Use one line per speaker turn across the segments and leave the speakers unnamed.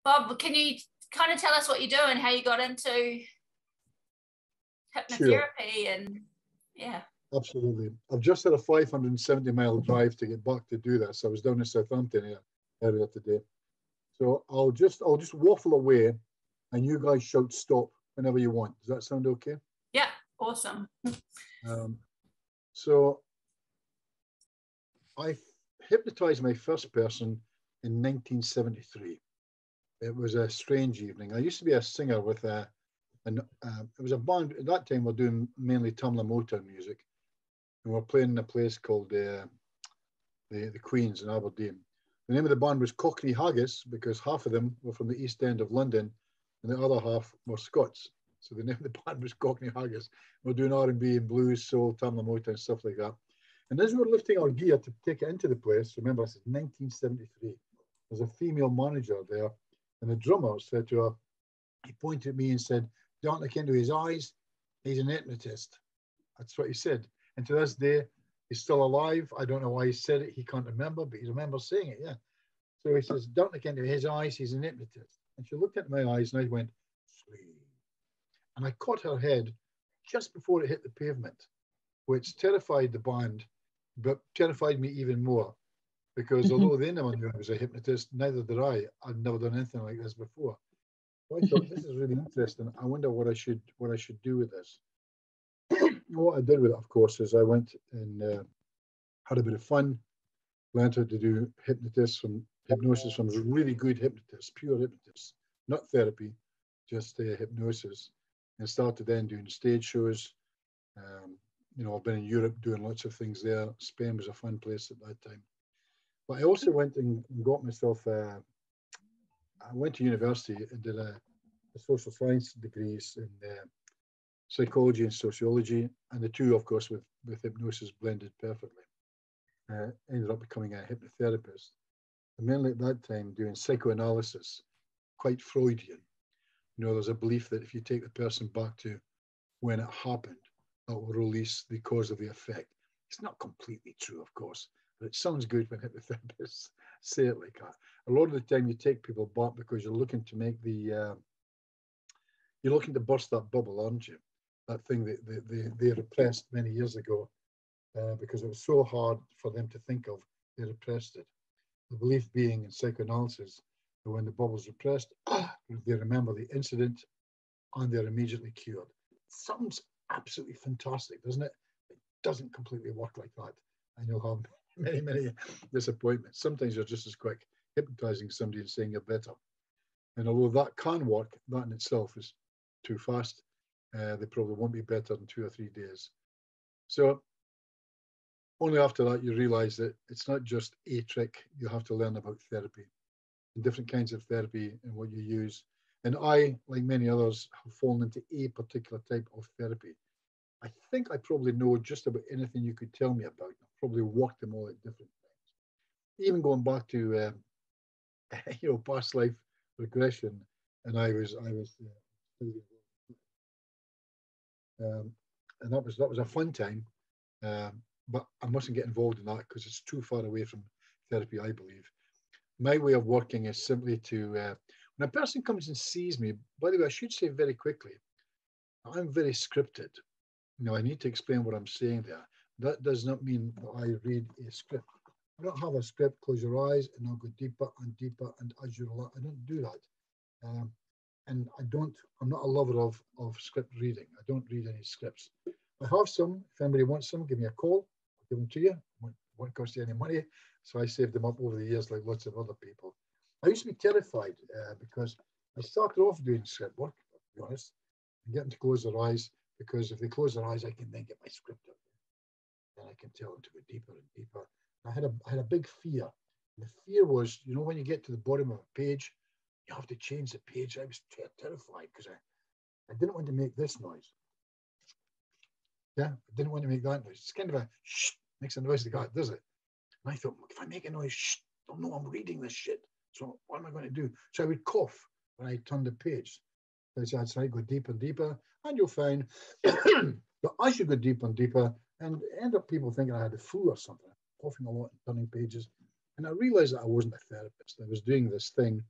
Bob, can you kind of tell us what you do and how you got into hypnotherapy?
Sure.
And yeah.
Absolutely. I've just had a 570-mile drive to get back to do this. I was down in Southampton earlier today. So I'll just waffle away and you guys shout stop whenever you want. Does that sound okay?
Yeah, awesome.
So I hypnotized my first person in 1973. It was a strange evening. I used to be a singer with it was a band at that time. We're doing mainly Tamla Motown music, and we're playing in a place called the Queens in Aberdeen. The name of the band was Cockney Haggis because half of them were from the East End of London, and the other half were Scots. So the name of the band was Cockney Haggis. We're doing R&B and blues, soul, Tamla Motown, stuff like that. And as we were lifting our gear to take it into the place, remember this is 1973. There's a female manager there, and the drummer said to her, he pointed at me and said, "Don't look into his eyes. He's an hypnotist." That's what he said. And to this day, he's still alive. I don't know why he said it. He can't remember, but he remembers saying it, yeah. So he says, "Don't look into his eyes. He's an hypnotist." And she looked at my eyes and I went, "Sleep." And I caught her head just before it hit the pavement, which terrified the band, but terrified me even more because although they never knew I was a hypnotist, neither did I. I'd never done anything like this before. So I thought, this is really interesting. I wonder what I should do with this. What I did with it, of course, is I went and had a bit of fun, learned how to do hypnosis from really good hypnotists, pure hypnotists, not therapy, just hypnosis, and started then doing stage shows. I've been in Europe doing lots of things there. Spain was a fun place at that time. But I also went and got myself, I went to university and did a social science degrees in psychology and sociology, and the two, of course, with hypnosis blended perfectly. Ended up becoming a hypnotherapist, and mainly at that time doing psychoanalysis, quite Freudian. There's a belief that if you take the person back to when it happened, that will release the cause of the effect. It's not completely true, of course, but it sounds good when hypnotherapists say it like that. A lot of the time you take people back because you're looking to make you're looking to burst that bubble, aren't you? That thing that they repressed many years ago because it was so hard for them to think of, they repressed it. The belief being in psychoanalysis that when the bubble's repressed, they remember the incident and they're immediately cured. Sounds absolutely fantastic, doesn't it? It doesn't completely work like that. And you'll have many, many disappointments. Sometimes you're just as quick hypnotizing somebody and saying you're better. And although that can work, that in itself is too fast. They probably won't be better in 2 or 3 days. So only after that you realize that it's not just a trick. You have to learn about therapy and different kinds of therapy and what you use. And I, like many others, have fallen into a particular type of therapy. I think I probably know just about anything you could tell me about. I've probably worked them all at different times. Even going back to past life regression, and I was and that was a fun time, but I mustn't get involved in that because it's too far away from therapy, I believe. My way of working is simply to when a person comes and sees me. By the way, I should say very quickly, I'm very scripted. I need to explain what I'm saying there. That does not mean that I read a script. I don't have a script. Close your eyes and I'll go deeper and deeper, and as you relax, I don't do that. And I'm not a lover of script reading. I don't read any scripts. I have some. If anybody wants some, give me a call. I'll give them to you. It won't cost you any money. So I saved them up over the years like lots of other people. I used to be terrified because I started off doing script work, to be honest, and get them to close their eyes, because if they close their eyes, I can then get my script up there. And I can tell them to go deeper and deeper. And I had a big fear. And the fear was, when you get to the bottom of a page, you have to change the page. I was terrified because I didn't want to make this noise. Yeah, I didn't want to make that noise. It's kind of a shh, makes a noise like that, does it? And I thought, if I make a noise, shh, they'll know I'm reading this shit. So what am I going to do? So I would cough when I turned the page. So I'd say, go deeper and deeper, and you'll find that I should go deeper and deeper, and end up people thinking I had the flu or something, coughing a lot and turning pages. And I realized that I wasn't a therapist. I was doing this thing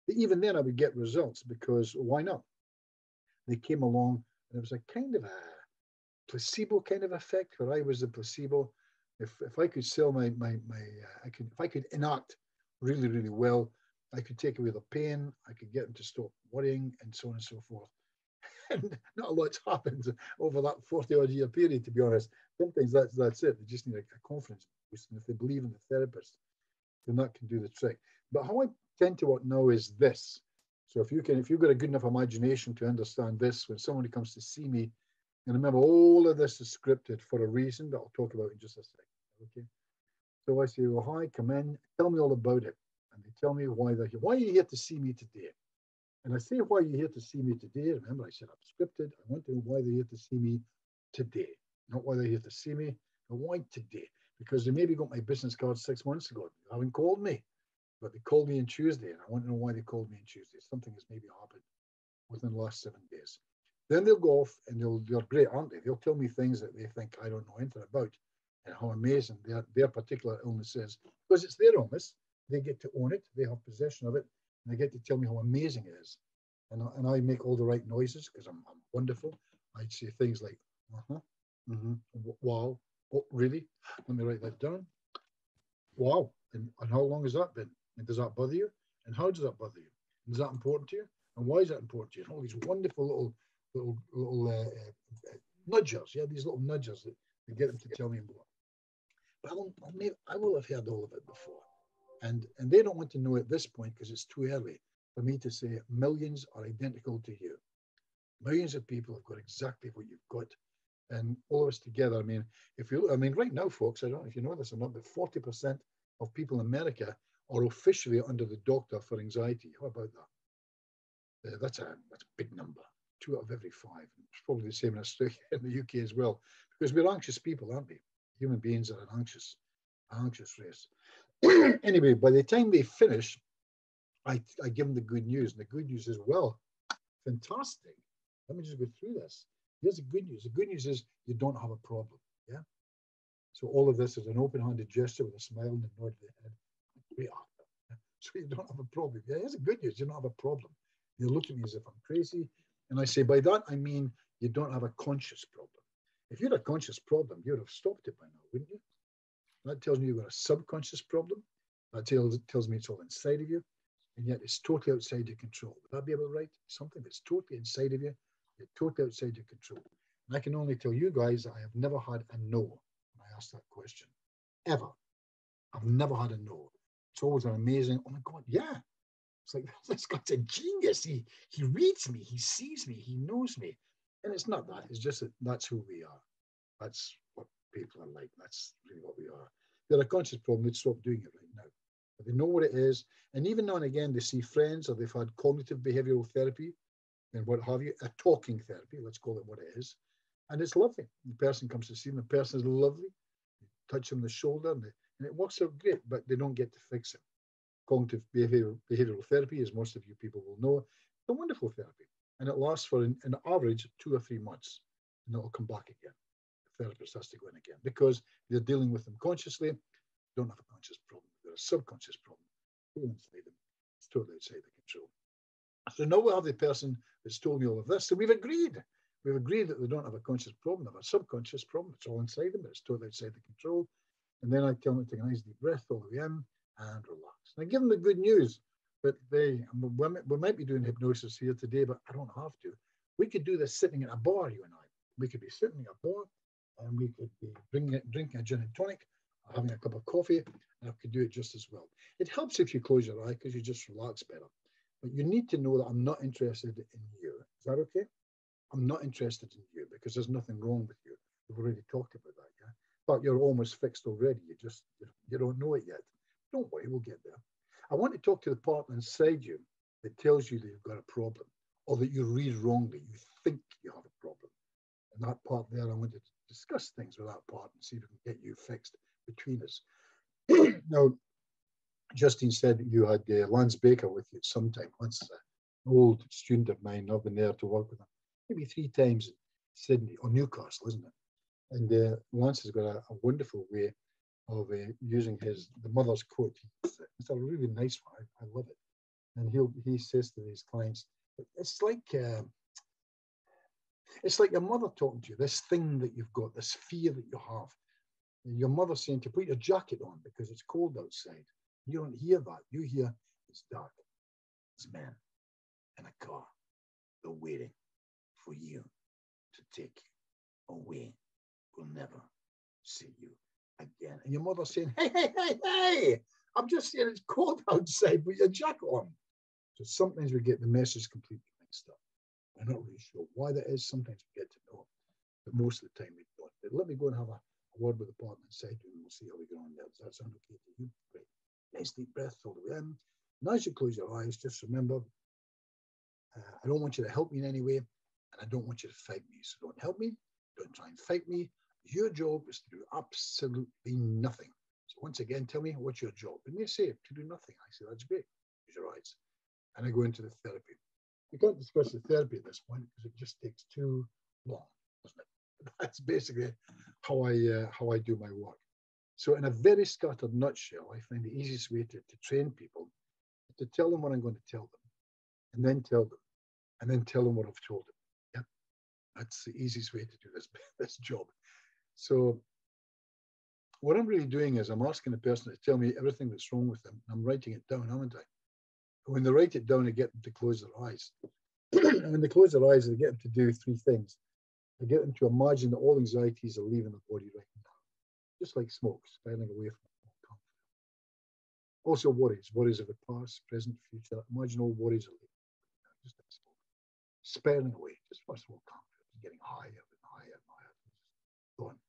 But even then, I would get results because why not? They came along, and it was a kind of a placebo kind of effect where I was the placebo. If I could sell if I could enact really, really well, I could take away the pain, I could get them to stop worrying, and so on and so forth. And not a lot's happened over that 40-odd year period, to be honest. Sometimes that's it. They just need a confidence boost, and if they believe in the therapist, then that can do the trick. But how I tend to work now is this. So if you've got a good enough imagination to understand this, when somebody comes to see me, and remember, all of this is scripted for a reason that I'll talk about in just a second. Okay. So I say, well, hi, come in, tell me all about it. And they tell me why they're here. Why are you here to see me today? And I say, why are you here to see me today? Remember, I said, I'm scripted. I want to know why they're here to see me today. Not why they're here to see me, but why today? Because they maybe got my business card 6 months ago. They haven't called me, but they called me on Tuesday. And I want to know why they called me on Tuesday. Something has maybe happened within the last 7 days. Then they'll go off and they're great, aren't they? They'll tell me things that they think I don't know anything about and how amazing their particular illness is. Because it's their illness, they get to own it, they have possession of it, and they get to tell me how amazing it is. And I make all the right noises because I'm wonderful. I'd say things like, wow, oh, really? Let me write that down. Wow, and how long has that been? And does that bother you? And how does that bother you? And is that important to you? And why is that important to you? And all these wonderful little nudgers, yeah, these little nudgers that get them to tell me more. But I will have heard all of it before. And they don't want to know at this point because it's too early for me to say millions are identical to you. Millions of people have got exactly what you've got. And all of us together, right now, folks, I don't know if you know this or not, but 40% of people in America are officially under the doctor for anxiety. How about that? That's a big number. 2 out of every 5. It's probably the same in Australia and the UK as well, because we're anxious people, aren't we? Human beings are an anxious race. Anyway, by the time they finish, I give them the good news. And the good news is, well, fantastic. Let me just go through this. Here's the good news. The good news is you don't have a problem. Yeah. So all of this is an open-handed gesture with a smile and a nod of the head. We are. Yeah? So you don't have a problem. Yeah, here's the good news. You don't have a problem. They look at me as if I'm crazy. And I say, by that, I mean you don't have a conscious problem. If you had a conscious problem, you would have stopped it by now, wouldn't you? That tells me you've got a subconscious problem. That tells me it's all inside of you. And yet it's totally outside your control. Would that be about right? Something that's totally inside of you, yet totally outside your control. And I can only tell you guys that I have never had a no when I ask that question. Ever. I've never had a no. It's always an amazing, oh my God, yeah. It's like, this guy's a genius. He reads me, he sees me, he knows me. And it's not that. It's just that that's who we are. That's what people are like. That's really what we are. If they're a conscious problem, they'd stop doing it right now. But they know what it is. And even now and again, they see friends or they've had cognitive behavioral therapy and what have you, a talking therapy, let's call it what it is. And it's lovely. The person comes to see them, the person is lovely. You touch them on the shoulder and it works out great, but they don't get to fix it. Cognitive behavioral therapy, as most of you people will know, it's a wonderful therapy. And it lasts for an average 2 or 3 months. And it'll come back again. The therapist has to go in again because they're dealing with them consciously. Don't have a conscious problem. They're a subconscious problem. It's totally outside the control. So now we have the person that's told me all of this. So we've agreed. We've agreed that they don't have a conscious problem. They have a subconscious problem. It's all inside them, but it's totally outside the control. And then I tell them to take a nice deep breath all the way in and relax. And I give them the good news. But we might be doing hypnosis here today, but I don't have to. We could do this sitting at a bar, you and I. We could be sitting at a bar and we could be drinking a gin and tonic, having a cup of coffee, and I could do it just as well. It helps if you close your eye because you just relax better. But you need to know that I'm not interested in you. Is that okay? I'm not interested in you because there's nothing wrong with you. We've already talked about that, yeah? But you're almost fixed already. You don't know it yet. Don't worry, we'll get there. I want to talk to the part inside you that tells you that you've got a problem or that you read wrongly. You think you have a problem. And that part there, I want to discuss things with that part and see if we can get you fixed between us. Now, Justine said you had Lance Baker with you at some time. Lance is an old student of mine. I've been there to work with him maybe 3 times in Sydney or Newcastle, isn't it? And Lance has got a wonderful way of using the mother's quote. It's a really nice one. I love it. And he says to his clients, it's like your mother talking to you, this thing that you've got, this fear that you have. And your mother saying to put your jacket on because it's cold outside. You don't hear that. You hear it's dark. It's men in a car. They're waiting for you to take you away. We'll never see you again. And your mother saying, hey, I'm just saying it's cold outside, put your jacket on. So sometimes we get the message completely mixed up. We're not really sure why that is. Sometimes we get to know, but most of the time we don't. But let me go and have a word with the partner inside and we'll see how we go on there. Does that sound okay to you? Great. Nice deep breath all the way in. And as you close your eyes, just remember, I don't want you to help me in any way, and I don't want you to fight me. So don't help me. Don't try and fight me. Your job is to do absolutely nothing. So once again, tell me, what's your job? And they say, to do nothing. I say, that's great. Close your eyes. And I go into the therapy. We can't discuss the therapy at this point because it just takes too long, doesn't it? That's basically how I do my work. So in a very scattered nutshell, I find the easiest way to train people is to tell them what I'm going to tell them, and then tell them, and then tell them what I've told them. Yep. That's the easiest way to do this job. So what I'm really doing is I'm asking the person to tell me everything that's wrong with them. I'm writing it down, haven't I? When they write it down, I get them to close their eyes. And when they close their eyes, I get them to do three things. I get them to imagine that all anxieties are leaving their body right now, just like smoke, spiraling away from comfort. Also worries of the past, present, future. Imagine all worries are leaving, just like smoke, spiraling away, just for small comfort, getting higher and higher and higher. Gone.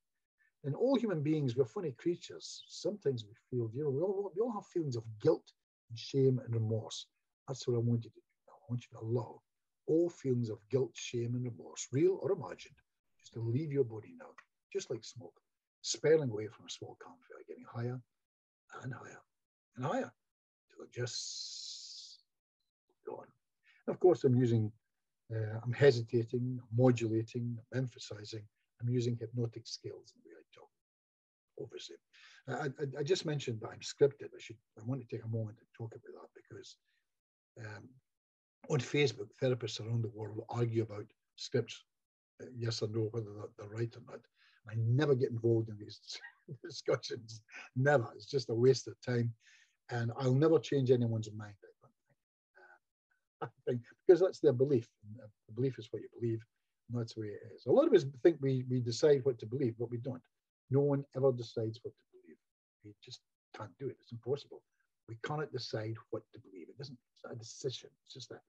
And all human beings, we're funny creatures. Sometimes we feel, we all have feelings of guilt and shame and remorse. That's what I want you to do now. I want you to allow all feelings of guilt, shame, and remorse, real or imagined, just to leave your body now, just like smoke, spiraling away from a small campfire, getting higher and higher and higher until it just gone. And of course, I'm hesitating, modulating, I'm emphasizing, I'm using hypnotic skills in the way I talk, obviously. I just mentioned that I'm scripted. I want to take a moment to talk about that because on Facebook, therapists around the world argue about scripts, yes or no, whether they're right or not. I never get involved in these discussions, never. It's just a waste of time. And I'll never change anyone's mind, I think, because that's their belief. The belief is what you believe, and that's the way it is. A lot of us think we decide what to believe, but we don't. No one ever decides what to believe. We just can't do it. It's impossible. We cannot decide what to believe. It's not a decision. It's just a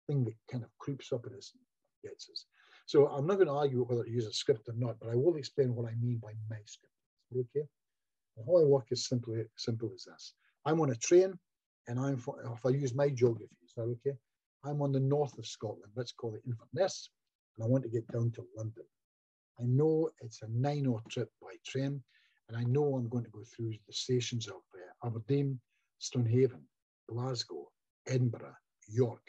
thing that kind of creeps up in us and gets us. So I'm not going to argue whether to use a script or not, but I will explain what I mean by my script. Okay? And how I work is simple as this. I'm on a train, and if I use my geography, is that okay? I'm on the north of Scotland. Let's call it Inverness, and I want to get down to London. I know it's a 9-hour trip by train, and I know I'm going to go through the stations of Aberdeen, Stonehaven, Glasgow, Edinburgh, York,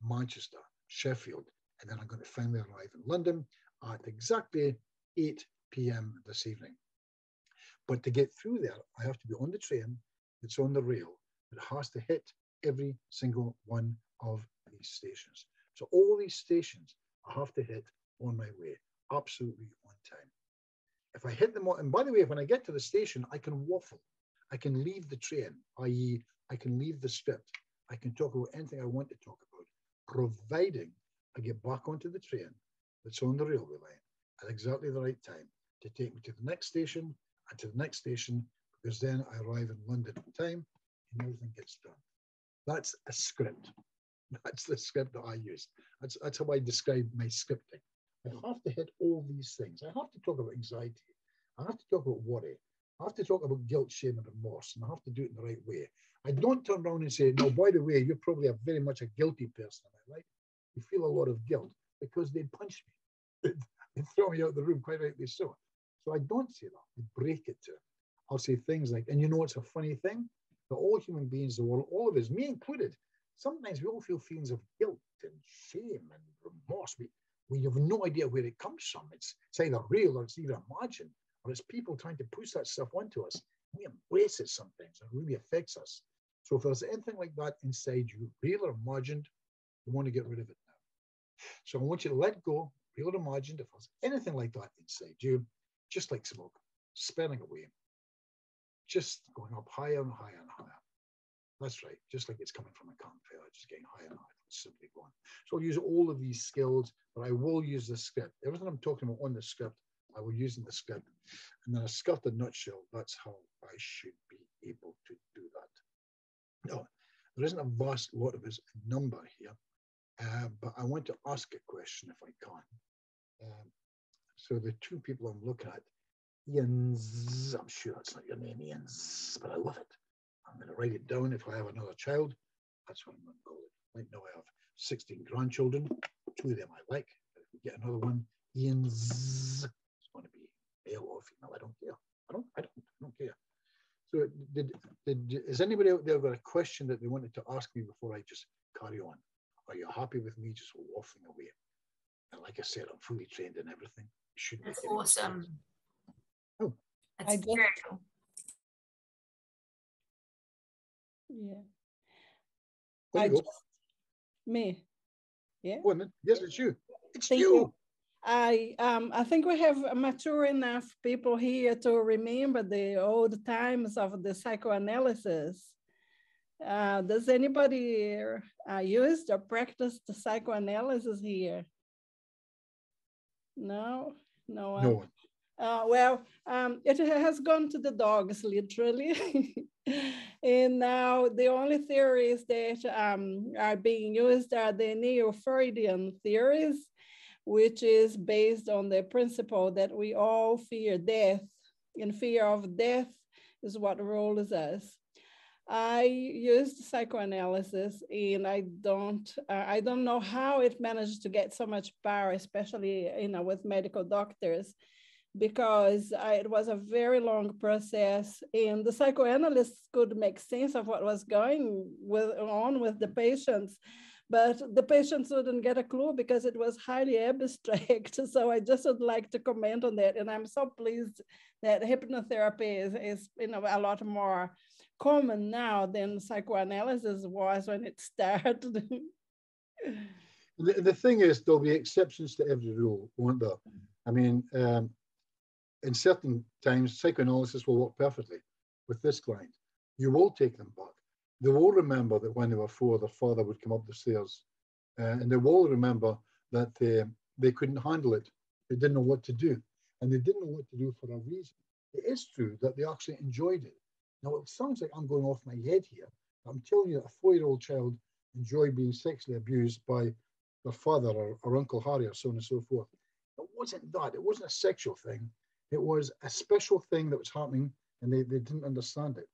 Manchester, Sheffield, and then I'm going to finally arrive in London at exactly 8 p.m. this evening. But to get through there, I have to be on the train that's on the rail. It has to hit every single one of these stations. So all these stations I have to hit on my way, absolutely on time. If I hit them all, and by the way, when I get to the station, I can waffle. I can leave the train, i.e. I can leave the script. I can talk about anything I want to talk about, providing I get back onto the train that's on the railway line at exactly the right time to take me to the next station and to the next station, because then I arrive in London on time and everything gets done. That's a script. That's the script that I use. That's how I describe my scripting. I have to hit all these things. I have to talk about anxiety. I have to talk about worry. I have to talk about guilt, shame, and remorse, and I have to do it in the right way. I don't turn around and say, no, by the way, you're probably very much a guilty person, am I right? You feel a lot of guilt because they punched me. They throw me out of the room, quite rightly so. So I don't say that. I break it to them. I'll say things like, and you know, it's a funny thing, that all human beings, the world, all of us, me included, sometimes we all feel feelings of guilt and shame and remorse. We have no idea where it comes from. It's either real or it's either imagined, or it's people trying to push that stuff onto us. We embrace it sometimes. It really affects us. So if there's anything like that inside you, real or imagined, you want to get rid of it now. So I want you to let go, real or imagined, if there's anything like that inside you, just like smoke, spinning away, just going up higher and higher and higher. That's right, just like it's coming from a campfire, just getting higher and higher, simply going. So I'll use all of these skills, but I will use the script. Everything I'm talking about on the script, I will use in the script. And then a script in a nutshell, that's how I should be able to do that. Now, there isn't a vast lot of his number here, but I want to ask a question if I can. So the two people I'm looking at, Ian's, I'm sure that's not your name, Ian's, but I love it. I'm going to write it down. If I have another child, that's what I'm going to call it. Right now I have 16 grandchildren. 2 of them I like. But if we get another one, Ian's, it's going to be male or female. I don't care. I don't care. So is anybody out there got a question that they wanted to ask me before I just carry on? Are you happy with me just waffling away? And like I said, I'm fully trained in everything.
That's awesome.
Oh,
that's very cool.
Yeah.
Me.
Yeah.
Oh, yes, it's you. It's
Thank
you.
you. I think we have mature enough people here to remember the old times of the psychoanalysis. Does anybody use or practice the psychoanalysis here? No, no one.
No one.
Well, it has gone to the dogs, literally. And now the only theories that are being used are the neo-Freudian theories, which is based on the principle that we all fear death, and fear of death is what rules us. I used psychoanalysis, and I don't know how it managed to get so much power, especially with medical doctors, because it was a very long process, and the psychoanalysts could make sense of what was going on with the patients, but the patients wouldn't get a clue because it was highly abstract. So I just would like to comment on that, and I'm so pleased that hypnotherapy is a lot more common now than psychoanalysis was when it started.
The thing is, there'll be exceptions to every rule, won't there? I mean, in certain times, psychoanalysis will work perfectly with this client. You will take them back. They will remember that when they were 4, their father would come up the stairs. And they will remember that they couldn't handle it. They didn't know what to do. And they didn't know what to do for a reason. It is true that they actually enjoyed it. Now, it sounds like I'm going off my head here. I'm telling you that a 4-year-old child enjoyed being sexually abused by their father or Uncle Harry or so on and so forth. It wasn't that. It wasn't a sexual thing. It was a special thing that was happening, and they didn't understand it.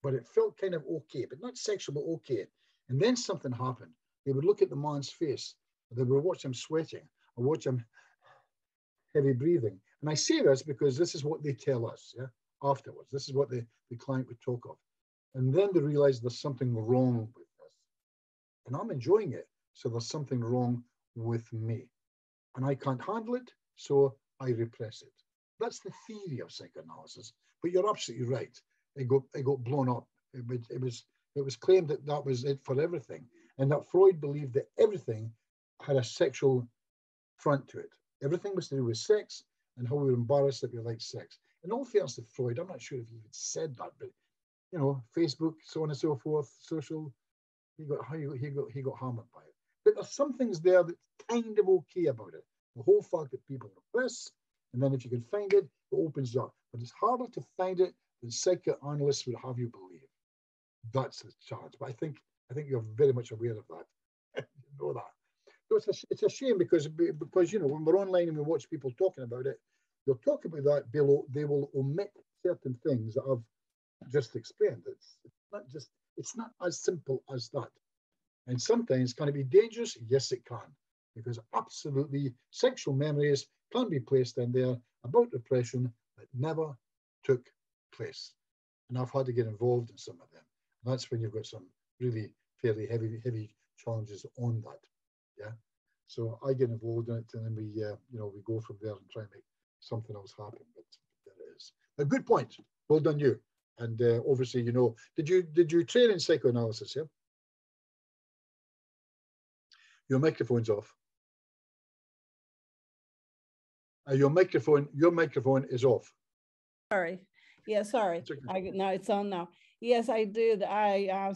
But it felt kind of okay, but not sexual, but okay. And then something happened. They would look at the man's face. They would watch him sweating or watch him heavy breathing. And I say this because this is what they tell us, yeah, afterwards. This is what the client would talk of. And then they realize there's something wrong with this. And I'm enjoying it, so there's something wrong with me. And I can't handle it, so I repress it. That's the theory of psychoanalysis. But you're absolutely right. It got blown up. It was claimed that was it for everything, and that Freud believed that everything had a sexual front to it. Everything was to do with sex and how we were embarrassed that we liked sex. In all fairness to Freud, I'm not sure if he even said that, but Facebook, so on and so forth, social, he got hammered by it. But there's some things there that kind of okay about it. The whole fact that people repress, and then if you can find it, it opens up. But it's harder to find it than psychoanalysts would have you believe. That's the challenge. But I think you're very much aware of that. You know that. So it's a shame because when we're online and we watch people talking about it, they'll talk about that. They will omit certain things that I've just explained. It's not as simple as that. And sometimes, can it be dangerous? Yes, it can. Because absolutely, sexual memories can be placed in there about repression that never took place. And I've had to get involved in some of them. And that's when you've got some really fairly heavy challenges on that. Yeah. So I get involved in it, and then we go from there and try and make something else happen. But there it is. A good point. Well done, you. And obviously, you know, did you train in psychoanalysis? Yeah. Your microphone's off. Your microphone is off.
Sorry. Yeah, sorry.
Okay.
Now it's on now. Yes, I did.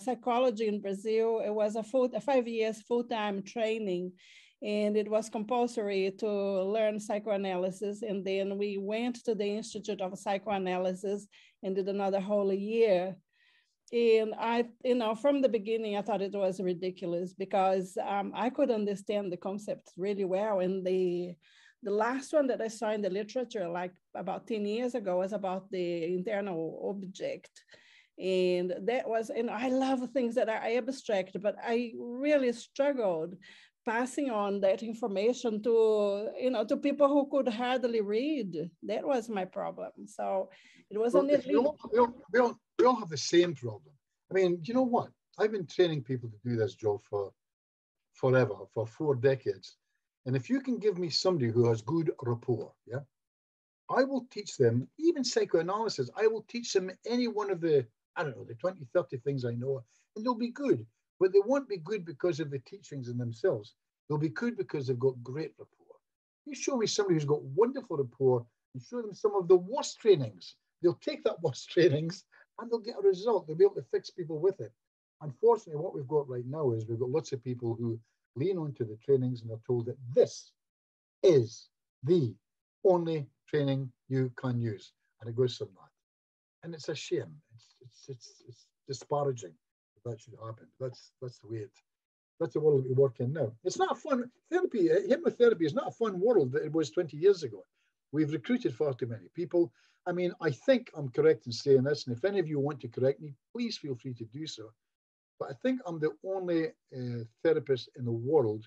Psychology in Brazil. It was a 5 years full-time training, and it was compulsory to learn psychoanalysis. And then we went to the Institute of Psychoanalysis and did another whole year. And I, you know, from the beginning, I thought it was ridiculous because I could understand the concepts really well. And the last one that I saw in the literature, like about 10 years ago, was about the internal object. And that was, and I love things that are abstract, but I really struggled passing on that information to, you know, to people who could hardly read. That was my problem. So it was
Well,
only...
we all have the same problem. I mean, you know what? I've been training people to do this job for forever, for 4 decades. And if you can give me somebody who has good rapport, yeah, I will teach them, even psychoanalysis, I will teach them any one of the, I don't know, the 20, 30 things I know, and they'll be good. But they won't be good because of the teachings in themselves. They'll be good because they've got great rapport. You show me somebody who's got wonderful rapport and show them some of the worst trainings. They'll take that worst trainings and they'll get a result. They'll be able to fix people with it. Unfortunately, what we've got right now is we've got lots of people who lean onto the trainings and are told that this is the only training you can use. And it goes from that. And it's a shame. It's disparaging that should happen. That's the way that's the world that we work in now. It's not a fun therapy. Hypnotherapy is not a fun world that it was 20 years ago. We've recruited far too many people. I mean, I think I'm correct in saying this, and if any of you want to correct me, please feel free to do so. But I think I'm the only therapist in the world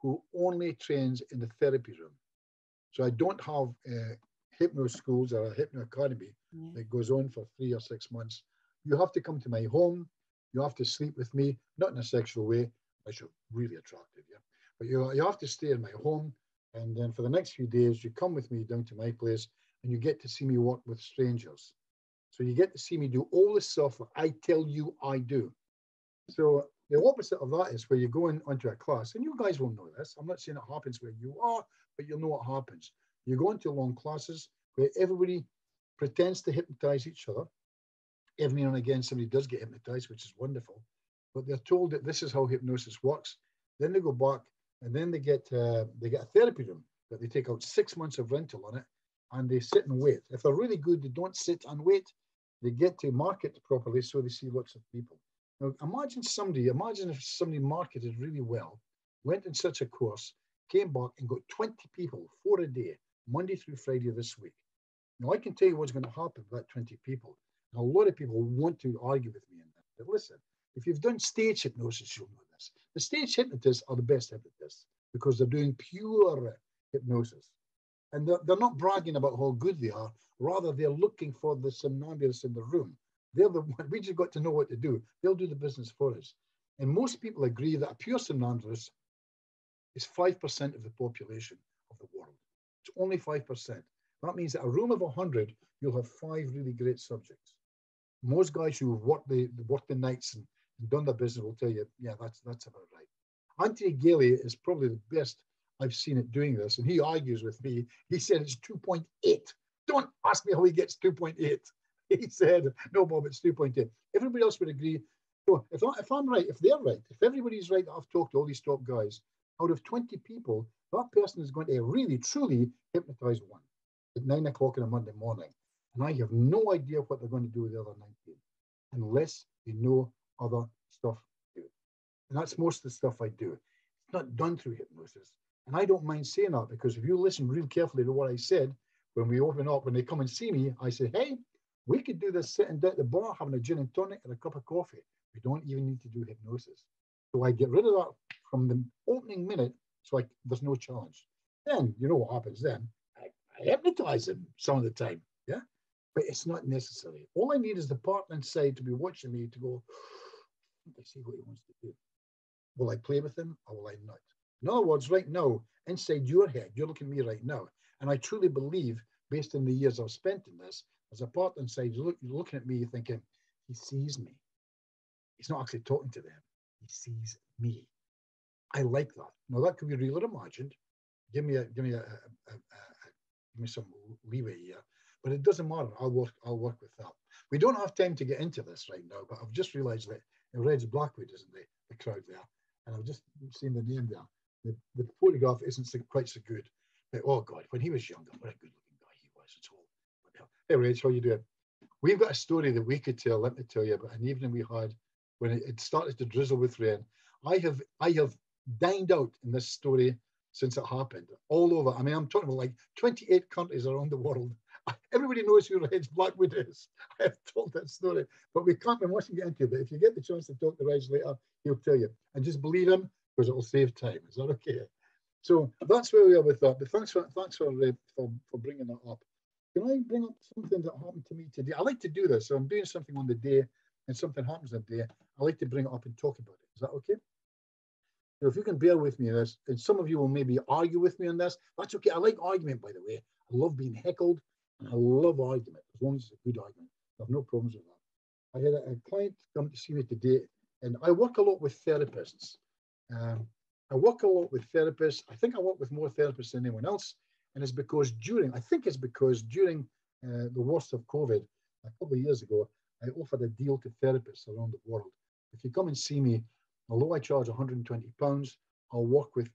who only trains in the therapy room. So I don't have hypno schools or a hypno academy that goes on for 3 or 6 months. You have to come to my home. You have to sleep with me, not in a sexual way, unless you're really attractive, yeah. But you have to stay in my home, and then for the next few days, you come with me down to my place, and you get to see me work with strangers. So you get to see me do all the stuff that I tell you I do. So the opposite of that is where you go onto a class, and you guys will know this. I'm not saying it happens where you are, but you'll know what happens. You go into long classes where everybody pretends to hypnotize each other. Every now and again, somebody does get hypnotized, which is wonderful, but they're told that this is how hypnosis works. Then they go back, and then they get a therapy room that they take out 6 months of rental on it, and they sit and wait. If they're really good, they don't sit and wait. They get to market properly, so they see lots of people. Now, imagine if somebody marketed really well, went in such a course, came back and got 20 people, 4 a day, Monday through Friday this week. Now, I can tell you what's going to happen with that 20 people. And a lot of people want to argue with me in that. But listen, if you've done stage hypnosis, you'll know this. The stage hypnotists are the best hypnotists because they're doing pure hypnosis. And they're not bragging about how good they are. Rather, they're looking for the somnambulists in the room. They're the one, we just got to know what to do. They'll do the business for us. And most people agree that a pure somnambulist is 5% of the population of the world. It's only 5%. That means that a room of 100, you'll have 5 really great subjects. Most guys who have worked the nights and done their business will tell you, yeah, that's about right. Anthony Gailey is probably the best I've seen at doing this, and he argues with me. He said it's 2.8. Don't ask me how he gets 2.8. He said, no, Bob, it's 2.8. Everybody else would agree. So if I'm right, if they're right, if everybody's right that I've talked to all these top guys, out of 20 people, that person is going to really, truly hypnotize one at 9 o'clock on a Monday morning. And I have no idea what they're going to do with the other 19 unless they know other stuff to do. And that's most of the stuff I do. It's not done through hypnosis. And I don't mind saying that because if you listen real carefully to what I said, when we open up, when they come and see me, I say, hey, we could do this sitting down at the bar, having a gin and tonic and a cup of coffee. We don't even need to do hypnosis. So I get rid of that from the opening minute, so there's no challenge. Then, you know what happens then? I hypnotize them some of the time, yeah? But it's not necessary. All I need is the partner inside to be watching me to go, I see what he wants to do. Will I play with him or will I not? In other words, right now, inside your head, you're looking at me right now, and I truly believe, based on the years I've spent in this, There's a part inside, you're looking at me, you're thinking, he sees me. He's not actually talking to them. He sees me. I like that. Now that could be real or imagined. Give me some leeway here, but it doesn't matter. I'll work with that. We don't have time to get into this right now, but I've just realised that Reg Blackwood isn't the crowd there, and I've just seen the name there. The photograph isn't quite so good, but oh God, when he was younger, what a good-looking guy he was at all. Hey Reg, how you doing? We've got a story that we could tell. Let me tell you about an evening we had when it started to drizzle with rain. I have dined out in this story since it happened, all over. I mean, I'm talking about like 28 countries around the world. Everybody knows who Reg Blackwood is. I have told that story, but we mustn't get into it. But if you get the chance to talk to Reg later, he'll tell you. And just believe him, because it'll save time. Is that okay? So that's where we are with that. But thanks for bringing that up. Can I bring up something that happened to me today? I like to do this. So I'm doing something on the day, and something happens on the day. I like to bring it up and talk about it. Is that okay? So if you can bear with me on this, and some of you will maybe argue with me on this, that's okay. I like argument, by the way. I love being heckled, and I love argument, as long as it's a good argument. I have no problems with that. I had a client come to see me today, and I work a lot with therapists. I work a lot with therapists. I think I work with more therapists than anyone else, and it's because during the worst of COVID, a couple of years ago, I offered a deal to therapists around the world. If you come and see me, although I charge £120, I'll work with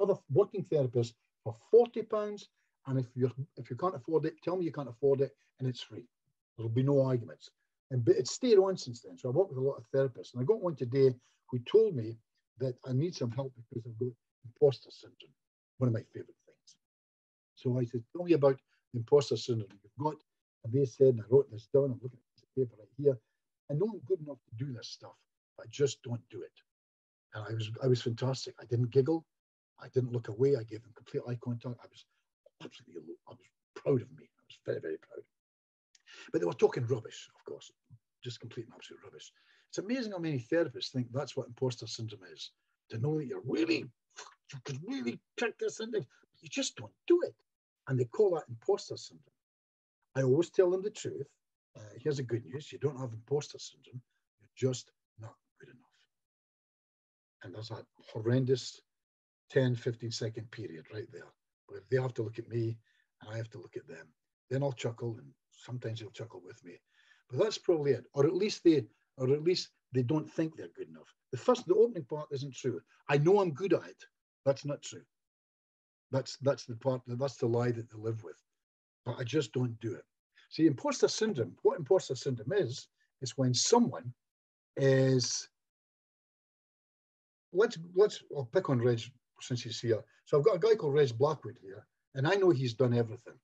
other working therapists for £40. And if you can't afford it, tell me you can't afford it, and it's free. There'll be no arguments. But it's stayed on since then. So I work with a lot of therapists, and I got one today who told me that I need some help because I've got imposter syndrome, one of my favorite things. So I said, tell me about the imposter syndrome you've got. And they said, and I wrote this down, I'm looking at the paper right here. I know I'm good enough to do this stuff, but I just don't do it. And I was fantastic. I didn't giggle. I didn't look away. I gave them complete eye contact. I was proud of me. I was very, very proud. But they were talking rubbish, of course, just complete and absolute rubbish. It's amazing how many therapists think that's what imposter syndrome is, to know that you could really kick this into, but you just don't do it. And they call that imposter syndrome. I always tell them the truth. Here's the good news. You don't have imposter syndrome. You're just not good enough. And there's that horrendous 10, 15-second period right there, where they have to look at me and I have to look at them. Then I'll chuckle, and sometimes they'll chuckle with me. But that's probably it. Or at least they don't think they're good enough. The opening part isn't true. I know I'm good at it. That's not true. That's the lie that they live with. But I just don't do it. See, imposter syndrome, what imposter syndrome is when someone is, I'll pick on Reg since he's here. So I've got a guy called Reg Blackwood here, and I know he's done everything.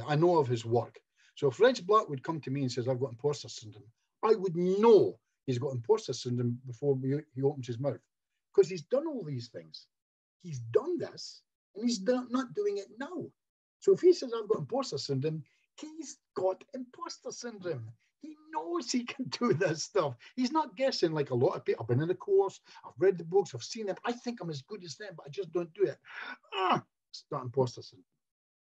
I know of his work. So if Reg Blackwood come to me and says, I've got imposter syndrome, I would know he's got imposter syndrome before he opens his mouth, because he's done all these things. He's done this, and he's not doing it now. So if he says, I've got imposter syndrome, he's got imposter syndrome. He knows he can do this stuff. He's not guessing like a lot of people. I've been in the course, I've read the books, I've seen them. I think I'm as good as them, but I just don't do it. It's not imposter syndrome.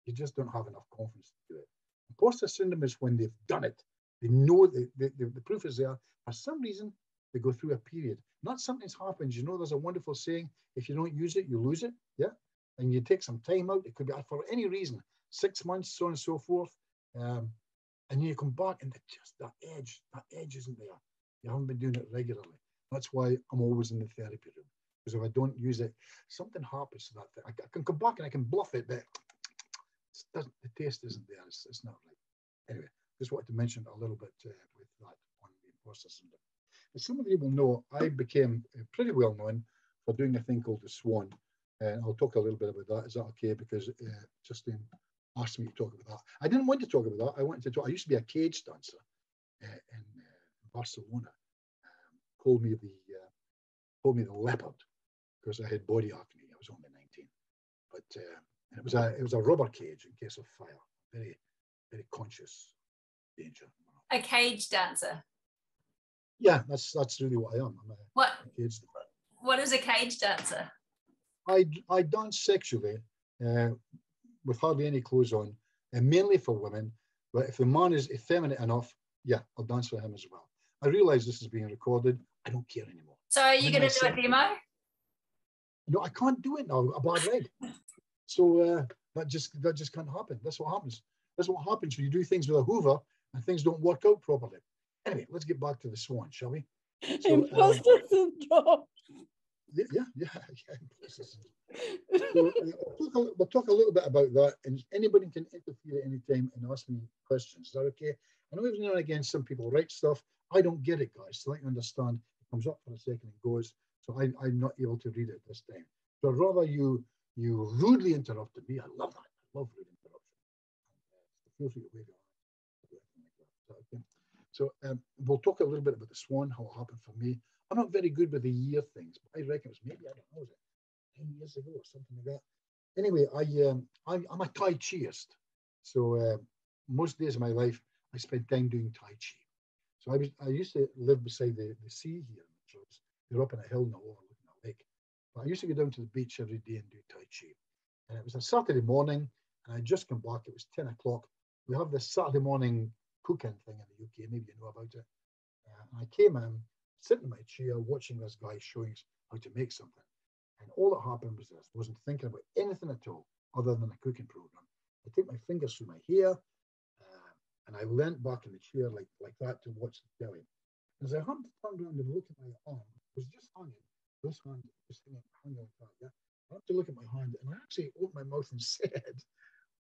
You just don't have enough confidence to do it. Imposter syndrome is when they've done it. They know the proof is there. For some reason, they go through a period. Not something's happened. You know, there's a wonderful saying, if you don't use it, you lose it. Yeah. And you take some time out. It could be for any reason, 6 months, so on and so forth. And you come back and just that edge isn't there. You haven't been doing it regularly. That's why I'm always in the therapy room. Because if I don't use it, something happens to that thing. I can come back and I can bluff it, but the taste isn't there. It's not right. Anyway, just wanted to mention a little bit with that on the imposter syndrome. As some of you will know, I became pretty well known for doing a thing called the Swan. And I'll talk a little bit about that. Is that okay? Because Justine asked me to talk about that. I didn't want to talk about that. I wanted to talk. I used to be a cage dancer in Barcelona. Called me the leopard because I had body acne. I was only 19, but it was a rubber cage in case of fire. Very, very conscious danger.
A cage dancer.
Yeah, that's really what I am. I'm a cage dancer.
What is a cage dancer?
I dance sexually with hardly any clothes on, and mainly for women. But if the man is effeminate enough, yeah, I'll dance for him as well. I realize this is being recorded. I don't care anymore.
So are you going to do a demo?
No, I can't do it now. A bad leg. So that just can't happen. That's what happens. That's what happens when you do things with a Hoover and things don't work out properly. Anyway, let's get back to the swan, shall we? So,
imposter syndrome.
Yeah. So, we'll talk a little bit about that, and anybody can interfere at any time and ask me questions. Is that okay? I know every now and again some people write stuff. I don't get it, guys. So I understand. It comes up for a second and goes. So I'm not able to read it this time. So rather you rudely interrupted me. I love that. I love rude interruption. Feel free to wave your hand. Okay. So we'll talk a little bit about the swan, how it happened for me. I'm not very good with the year things, but I reckon it was maybe, I don't know, was it 10 years ago or something like that. Anyway, I'm a Tai Chiist. So most days of my life, I spent time doing Tai Chi. So I used to live beside the sea here. So you're up on a hill now overlooking a lake. But I used to go down to the beach every day and do Tai Chi. And it was a Saturday morning, and I'd just come back. It was 10 o'clock. We have this Saturday morning cooking thing in the UK. Maybe you know about it. And I came in, sitting in my chair, watching this guy showing us how to make something. And all that happened was this. I wasn't thinking about anything at all other than a cooking program. I take my fingers through my hair, and I leant back in the chair like that to watch the telly. As I turned around and looked at my arm, it was just hanging. This hand was hanging like that. Yeah, I had to look at my hand, and I actually opened my mouth and said,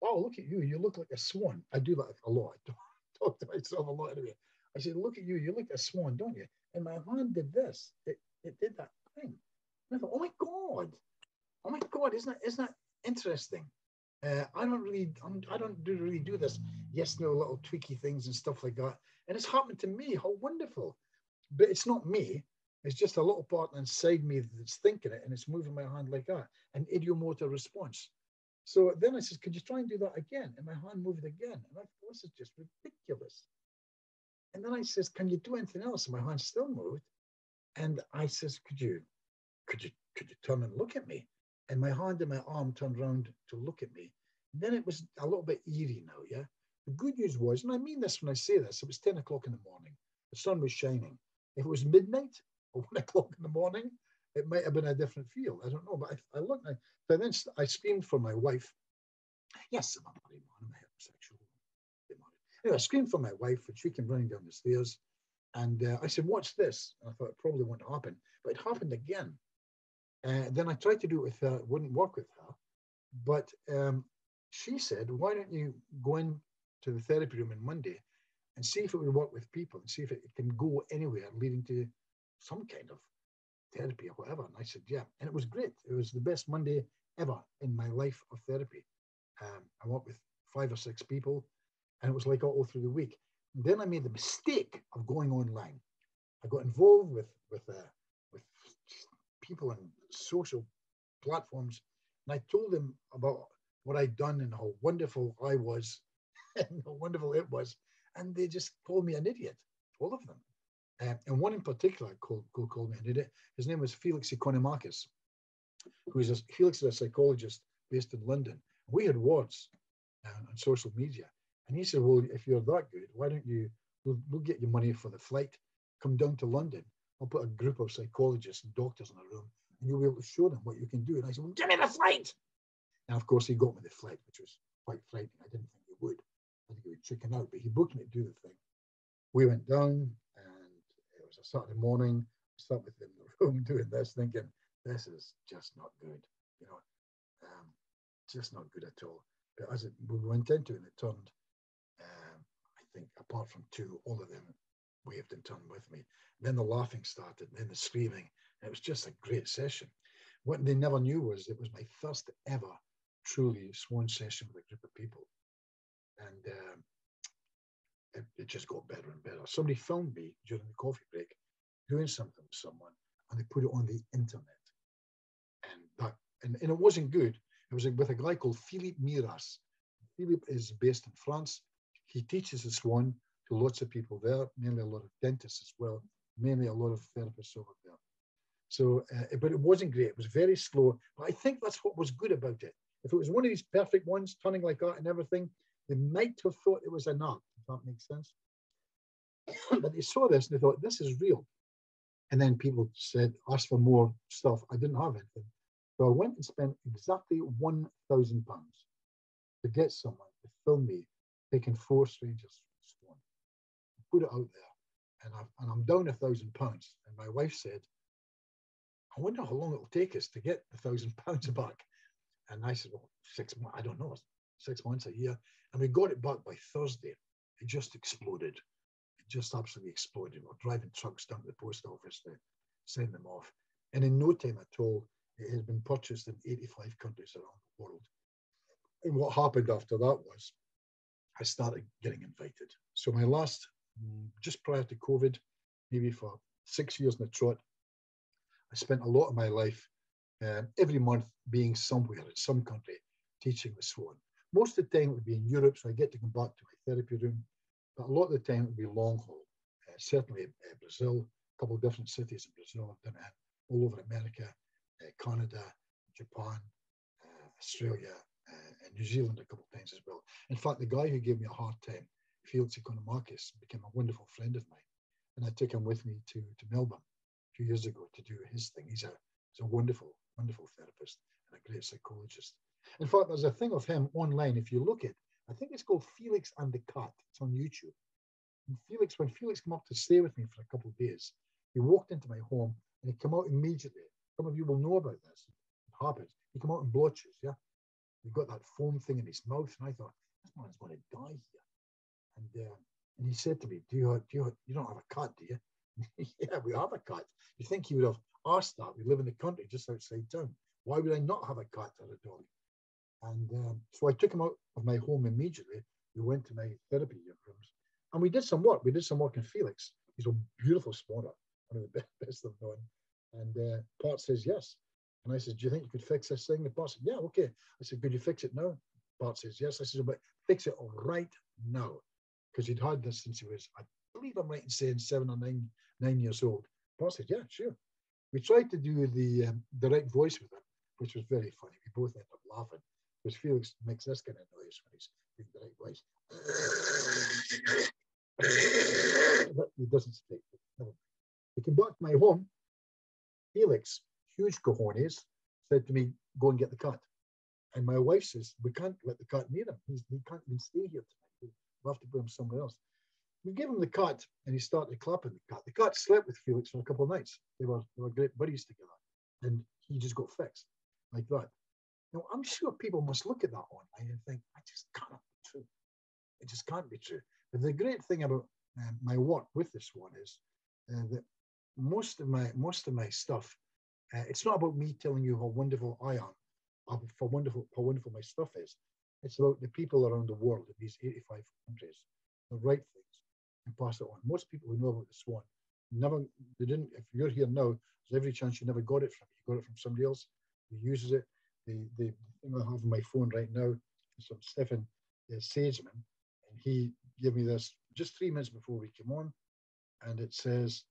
"Wow, look at you! You look like a swan." I do that a lot. I talk to myself a lot anyway. I said, "Look at you! You look like a swan, don't you?" And my hand did this. It did that thing. And I thought, "Oh my God! Isn't that interesting?" I don't really do this yes, no, little tweaky things and stuff like that. And it's happened to me. How wonderful! But it's not me. It's just a little part inside me that's thinking it, and it's moving my hand like that. An idiomotor response. So then I says, "Could you try and do that again?" And my hand moved again. And I thought, this is just ridiculous. And then I says, "Can you do anything else?" And my hand still moved. And I says, could you turn and look at me? And my hand and my arm turned around to look at me. And then it was a little bit eerie now, yeah? The good news was, and I mean this when I say this, it was 10 o'clock in the morning. The sun was shining. If it was midnight or 1 o'clock in the morning, it might have been a different feel. I don't know, but I looked, but then I screamed for my wife. Yes, I'm a married man, I'm a heterosexual. Anyway, I screamed for my wife, and she came running down the stairs. And I said, "Watch this." And I thought it probably wouldn't happen, but it happened again. Then I tried to do it with her. It wouldn't work with her. But she said, "Why don't you go into the therapy room on Monday and see if it would work with people and see if it can go anywhere leading to some kind of therapy or whatever." And I said, "Yeah." And it was great. It was the best Monday ever in my life of therapy. I worked with 5 or 6 people, and it was like all through the week. And then I made the mistake of going online. I got involved with people on social platforms, and I told them about what I'd done and how wonderful I was and how wonderful it was. And they just called me an idiot, all of them. And one in particular called me an idiot. His name was Felix Economachus, Felix is a psychologist based in London. We had words on social media. And he said, "Well, if you're that good, why don't we'll get you money for the flight, come down to London. I'll put a group of psychologists and doctors in a room, and you'll be able to show them what you can do." And I said, "Well, give me the flight." And of course, he got me the flight, which was quite frightening. I didn't think he would. I think he would chicken out, but he booked me to do the thing. We went down, and it was a Saturday morning. I sat with him in the room doing this, thinking, this is just not good, just not good at all. But as we went into it, and it turned, I think apart from 2, all of them waved and turned with me. And then the laughing started, and then the screaming. And it was just a great session. What they never knew was it was my first ever truly swan session with a group of people. And it just got better and better. Somebody filmed me during the coffee break doing something with someone, and they put it on the internet. And it wasn't good. It was with a guy called Philippe Miras. Philippe is based in France. He teaches the swan to lots of people there, mainly a lot of dentists as well, mainly a lot of therapists over there. So, but it wasn't great. It was very slow. But I think that's what was good about it. If it was one of these perfect ones, turning like that and everything, They might have thought it was an art, if that makes sense. But they saw this and they thought, this is real. And then people said, asked for more stuff. I didn't have anything. So I went and spent exactly £1,000 to get someone to film me taking 4 strangers from the Swan. Put it out there. And I'm down £1,000. And my wife said, I wonder how long it'll take us to get the £1,000 back. And I said, well, 6 months, I don't know, 6 months, a year. And we got it back by Thursday. It just exploded. It just absolutely exploded. We're driving trucks down to the post office to send them off. And in no time at all, it has been purchased in 85 countries around the world. And what happened after that was I started getting invited. So my last, just prior to COVID, maybe for 6 years in the trot, I spent a lot of my life every month being somewhere in some country teaching the Swan. Most of the time it would be in Europe, so I get to come back to my therapy room. But a lot of the time it would be long haul. Certainly Brazil, a couple of different cities in Brazil. I've done it all over America, Canada, Japan, Australia, and New Zealand a couple of times as well. In fact, the guy who gave me a hard time, Felix Economakis, became a wonderful friend of mine. And I took him with me to Melbourne 2 years ago to do his thing. He's a wonderful, wonderful therapist and a great psychologist. In fact, there's a thing of him online. If you look at, I think it's called Felix and the Cat. It's on YouTube. And when Felix came up to stay with me for a couple of days, he walked into my home and he came out immediately. Some of you will know about this. It happens. He came out in blotches, yeah? He got that foam thing in his mouth, and I thought, this man's going to die here. And he said to me, you don't have a cat, do you? Yeah, we have a cat. You think he would have asked that? We live in the country just outside town. Why would I not have a cat or a dog? And so I took him out of my home immediately. We went to my therapy rooms and we did some work. We did some work in Felix. He's a beautiful spawner, one of the best I've known. And Bart says, yes. And I said, do you think you could fix this thing? And Bart said, yeah, okay. I said, could you fix it now? Bart says, yes. I said, but fix it right now. Because he'd had this since he was, I believe I'm right in saying 7 or 9 years old. Bart said, yeah, sure. We tried to do the direct voice with him, which was very funny. We both ended up laughing because Felix makes this kind of noise when he's doing the right voice. But he doesn't speak. He came back to my home. Felix, huge cojones, said to me, go and get the cat. And my wife says, we can't let the cat near him. He can't even stay here tonight. We'll have to put him somewhere else. We gave him the cat and he started clapping the cat. The cat slept with Felix for a couple of nights. They were great buddies together. And he just got fixed like that. Now, I'm sure people must look at that online and think, I just can't be true. It just can't be true. But the great thing about my work with this one is that most of my stuff, it's not about me telling you how wonderful I am, how wonderful my stuff is. It's about the people around the world in these 85 countries, the right things, and pass it on. Most people who know about the Swan, they didn't, if you're here now, there's every chance you never got it from me. You got it from somebody else who uses it. The thing I have on my phone right now is from Stefan Sageman, and he gave me this just 3 minutes before we came on, and it says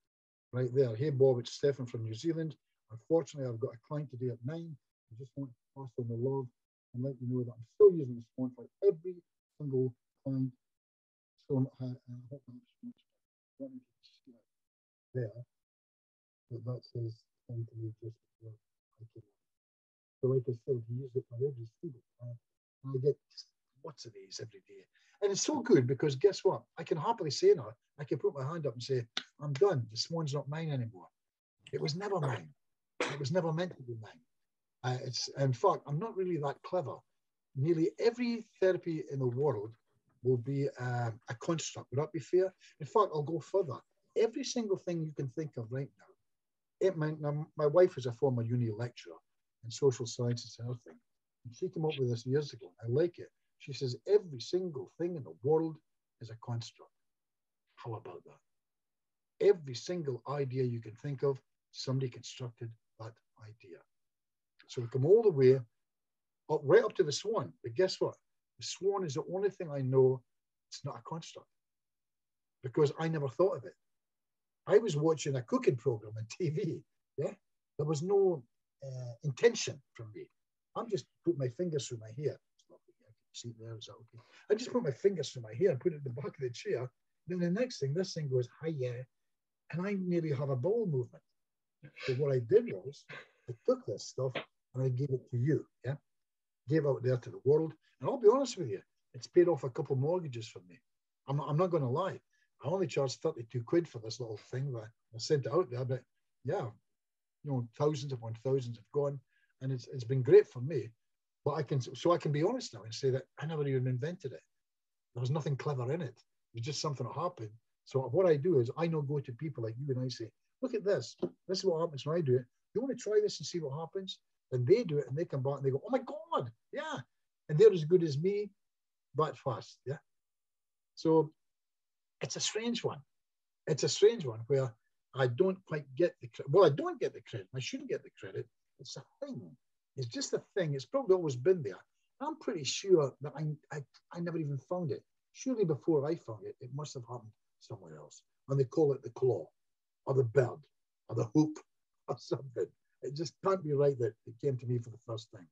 right there, hey Bob, it's Stefan from New Zealand. Unfortunately, I've got a client today at 9. I just want to pass on the love and let you know that I'm still using the Swan for every single client. So I hope that's much there. But that says thank you just before I came on. So like I said, he used it for every single client. And I get lots of these every day. And it's so good because guess what? I can happily say now, I can put my hand up and say, I'm done. The Swan's not mine anymore. It was never mine. It was never meant to be mine. In fact, I'm not really that clever. Nearly every therapy in the world will be a construct. Would that be fair? In fact, I'll go further. Every single thing you can think of right now, my wife is a former uni lecturer in social sciences and other things. And she came up with this years ago. I like it. She says, every single thing in the world is a construct. How about that? Every single idea you can think of, somebody constructed that idea. So we come all the way up, right up to the Swan. But guess what? The Swan is the only thing I know it's not a construct because I never thought of it. I was watching a cooking program on TV. Yeah, there was no intention from me. I'm just putting my fingers through my hair. seat there, is that okay? I just put my fingers through my hair and put it in the back of the chair. Then the next thing, this thing goes, hi, yeah. And I maybe have a bowel movement. So what I did was, I took this stuff and I gave it to you, yeah? Gave out there to the world. And I'll be honest with you, it's paid off a couple of mortgages for me. I'm not going to lie. I only charged 32 quid for this little thing that I sent it out there, but yeah, you know, thousands upon thousands have gone, and it's been great for me. But I can be honest now and say that I never even invented it. There was nothing clever in it. It's just something that happened. So what I do is I now go to people like you and I say, look at this. This is what happens when I do it. You want to try this and see what happens? And they do it and they come back and they go, oh my God, yeah. And they're as good as me, but fast, yeah. So it's a strange one. It's a strange one where I don't quite get the credit. Well, I don't get the credit. I shouldn't get the credit. It's a thing. It's just a thing. It's probably always been there. I'm pretty sure that I never even found it. Surely before I found it, it must have happened somewhere else. And they call it the claw, or the bird, or the hoop, or something. It just can't be right that it came to me for the first time.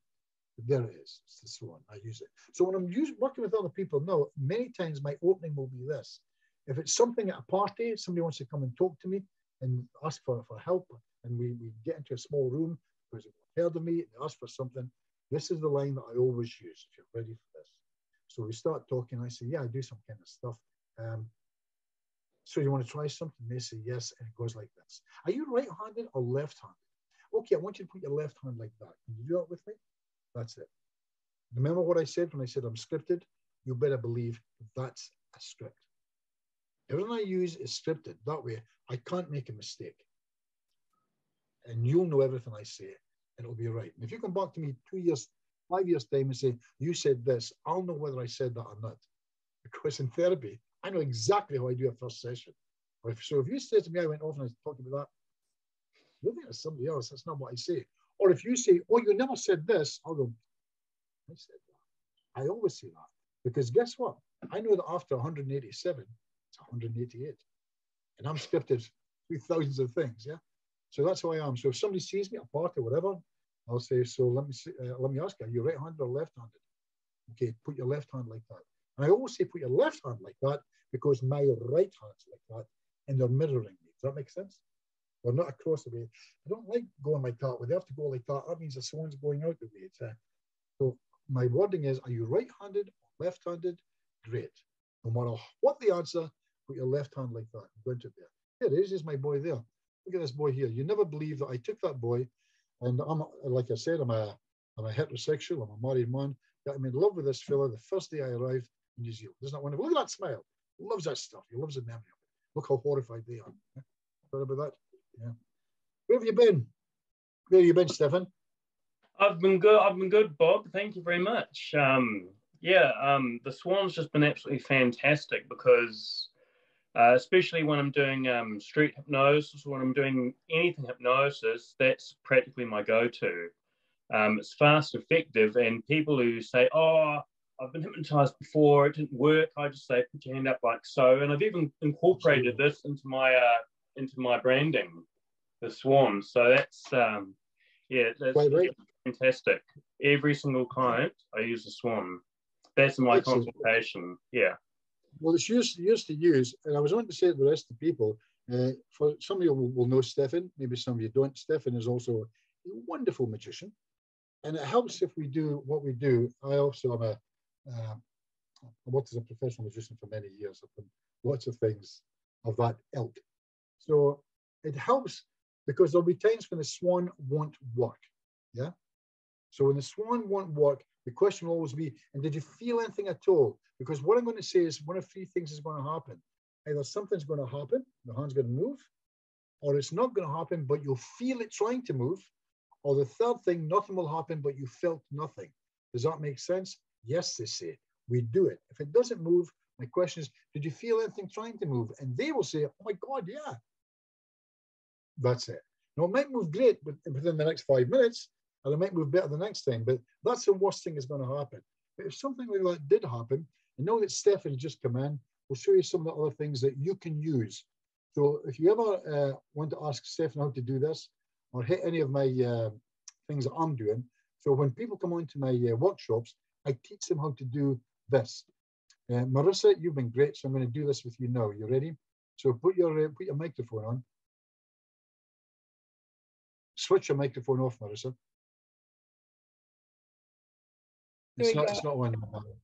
But there it is. It's the swan. I use it. So when I'm working with other people now, many times my opening will be this. If it's something at a party, somebody wants to come and talk to me and ask for help, and we get into a small room because they've heard of me, they ask for something, this is the line that I always use if you're ready for this. So we start talking, I say, yeah, I do some kind of stuff. So you want to try something? They say yes, and it goes like this. Are you right-handed or left-handed? Okay, I want you to put your left hand like that. Can you do that with me? That's it. Remember what I said when I said I'm scripted? You better believe that's a script. Everything I use is scripted. That way, I can't make a mistake. And you'll know everything I say, and it'll be right. And if you come back to me 2 years, 5 years' time and say, you said this, I'll know whether I said that or not. Because in therapy, I know exactly how I do a first session. So if you say to me, I went off and I was talking about that, you think it's somebody else. That's not what I say. Or if you say, oh, you never said this, I'll go, I said that. I always say that. Because guess what? I know that after 187, it's 188. And I'm scripted through thousands of things, yeah? So that's who I am. So if somebody sees me at a party or whatever, I'll say, so let me ask you, are you right-handed or left-handed? Okay, put your left hand like that. And I always say put your left hand like that because my right hand's like that and they're mirroring me. Does that make sense? They're not across the way. I don't like going like that. When they have to go like that, that means the swan's going out the way. So my wording is, are you right-handed or left-handed? Great. No matter what the answer, put your left hand like that. I'm going to there. There it is. There's my boy there. Look at this boy here. You never believe that I took that boy, and I'm, like I said, I'm a heterosexual. I'm a married man. I'm in love with this fella the first day I arrived in New Zealand. Isn't that wonderful? Look at that smile. He loves that stuff. He loves the memory of it. Look how horrified they are. Yeah. Sorry about that. Yeah. Where have you been? Where have you been, Stefan?
I've been good, Bob. Thank you very much. The Swan's just been absolutely fantastic because, especially when I'm doing street hypnosis, when I'm doing anything hypnosis, that's practically my go-to. It's fast, effective, and people who say, "Oh, I've been hypnotized before, it didn't work," I just say, "Put your hand up like so." And I've even incorporated this into my branding, the Swan. So that's that's fantastic. Every single client, I use the Swan. That's my consultation. Yeah.
Well, it's used to use, and I was going to say to the rest of the people, for some of you will know Stefan, maybe some of you don't. Stefan is also a wonderful magician, and it helps if we do what we do. I also am I worked as a professional magician for many years. I've done lots of things of that ilk. So it helps because there'll be times when the Swan won't work. Yeah. So when the Swan won't work, the question will always be, and did you feel anything at all? Because what I'm going to say is one of three things is going to happen. Either something's going to happen, the hand's going to move, or it's not going to happen, but you'll feel it trying to move. Or the third thing, nothing will happen, but you felt nothing. Does that make sense? Yes, they say. We do it. If it doesn't move, my question is, did you feel anything trying to move? And they will say, oh my God, yeah. That's it. Now, it might move great within the next 5 minutes, and it might move better the next time, but that's the worst thing is going to happen. But if something like that did happen, and now that Stefan has just come in, we'll show you some of the other things that you can use. So if you ever want to ask Stefan how to do this, or hit any of my things that I'm doing, so when people come on to my workshops, I teach them how to do this. Marissa, you've been great, so I'm going to do this with you now. You ready? So put your microphone on. Switch your microphone off, Marissa. It's not on.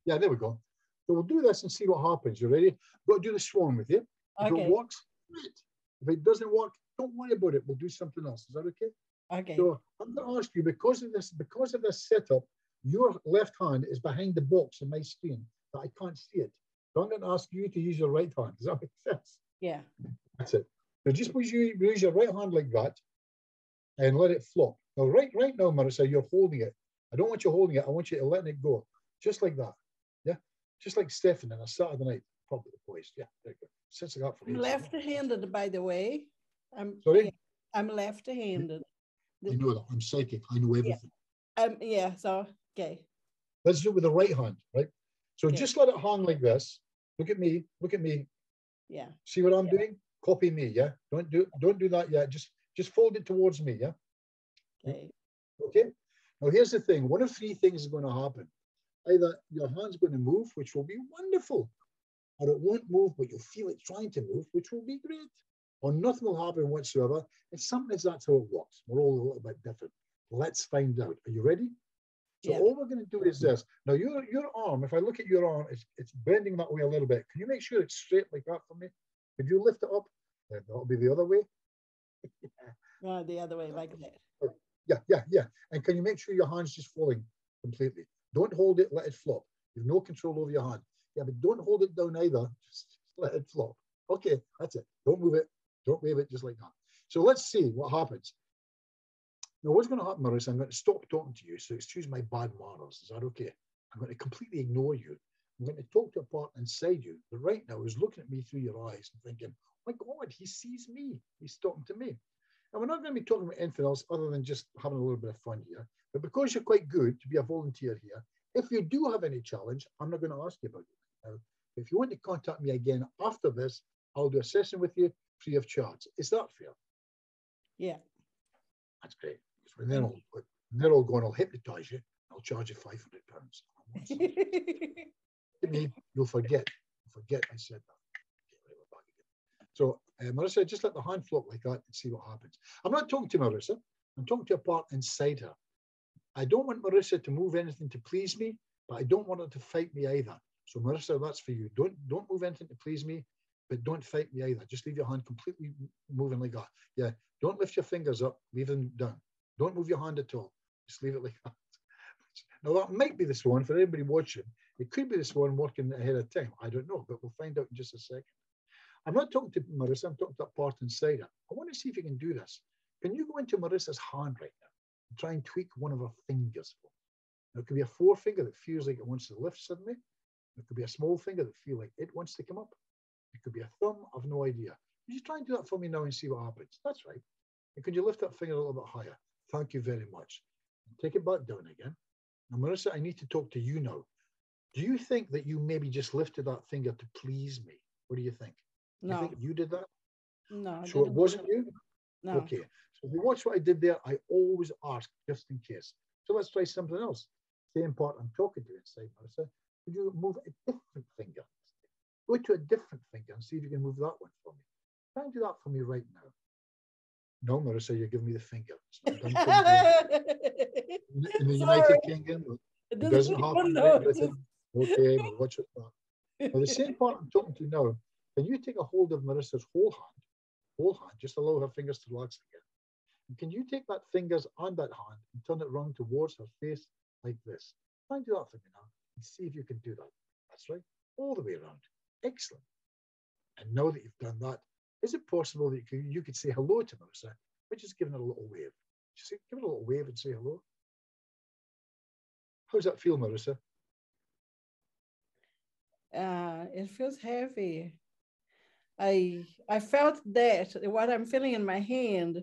Yeah, there we go. So we'll do this and see what happens. You ready? Got to do the swan with you. If it works, great. If it doesn't work, don't worry about it. We'll do something else. Is that okay?
Okay.
So I'm going to ask you, because of this setup, your left hand is behind the box in my screen, but I can't see it. So I'm going to ask you to use your right hand. Does that make sense?
Yeah.
That's it. So just use your right hand like that and let it flop. Now, right now, Marissa, you're holding it. I don't want you holding it. I want you to let it go. Just like that. Yeah? Just like Stefan on a Saturday night. Probably the boys. Yeah, there you go. Since I got for
I'm left-handed, by the way.
Sorry?
Yeah, I'm left-handed.
You know that. I'm psychic. I know everything.
Yeah, so, okay.
Let's do it with the right hand, right? So just let it hang like this. Look at me. Look at me.
Yeah.
See what I'm doing? Copy me, yeah? Don't do that yet. Just fold it towards me, yeah?
Okay.
Okay? Now here's the thing. One of three things is going to happen. Either your hand's going to move, which will be wonderful, or it won't move, but you'll feel it trying to move, which will be great. Or nothing will happen whatsoever. And sometimes that's how it works. We're all a little bit different. Let's find out. Are you ready? So all we're going to do is this. Now your arm, if I look at your arm, it's bending that way a little bit. Can you make sure it's straight like that for me? Could you lift it up? That'll be the other way.
The other way, like that.
Yeah. And can you make sure your hand's just falling completely? Don't hold it, let it flop. You have no control over your hand. Yeah, but don't hold it down either. Just let it flop. Okay, that's it. Don't move it. Don't wave it, just like that. So let's see what happens. Now, what's going to happen, Marissa, I'm going to stop talking to you, so excuse my bad manners. Is that okay? I'm going to completely ignore you. I'm going to talk to a part inside you that right now is looking at me through your eyes and thinking, oh my God, he sees me. He's talking to me. And we're not going to be talking about anything else other than just having a little bit of fun here. But because you're quite good to be a volunteer here, if you do have any challenge, I'm not going to ask you about it. Now, if you want to contact me again after this, I'll do a session with you free of charge. Is that fair?
Yeah.
That's great. And then they're all going, I'll hypnotize you. I'll charge you £500. Me, you'll forget. I said that. Okay, we're back again. So Marissa, just let the hand flop like that and see what happens. I'm not talking to Marissa. I'm talking to a part inside her. I don't want Marissa to move anything to please me, but I don't want her to fight me either. So Marissa, that's for you. Don't move anything to please me, but don't fight me either. Just leave your hand completely moving like that. Yeah, don't lift your fingers up, leave them down. Don't move your hand at all. Just leave it like that. Now that might be the swan for anybody watching. It could be the swan working ahead of time. I don't know, but we'll find out in just a second. I'm not talking to Marissa, I'm talking to that part inside her. I want to see if you can do this. Can you go into Marissa's hand right now and try and tweak one of her fingers? Now, it could be a forefinger that feels like it wants to lift suddenly. It could be a small finger that feels like it wants to come up. It could be a thumb, I've no idea. You just try and do that for me now and see what happens. That's right. And could you lift that finger a little bit higher? Thank you very much. Take it back down again. Now, Marissa, I need to talk to you now. Do you think that you maybe just lifted that finger to please me? What do you think?
No.
You think you did that?
No.
So it wasn't you?
No.
Okay. So if you watch what I did there, I always ask just in case. So let's try something else. Same part I'm talking to inside, Marissa. Could you move a different finger? Go to a different finger and see if you can move that one for me. Try and do that for me right now. No, Marissa, you're giving me the finger. It's not done in the United Kingdom, it doesn't happen. Okay, we'll watch it back. Now, the same part I'm talking to now, can you take a hold of Marissa's whole hand, just allow her fingers to relax again. And can you take that fingers on that hand and turn it round towards her face like this? Try and do that for me now and see if you can do that. That's right, all the way around. Excellent. And now that you've done that, is it possible that you could say hello to Marissa by just giving her a little wave? Just give her a little wave and say hello. How does that feel, Marissa?
It feels heavy. I felt that what I'm feeling in my hand,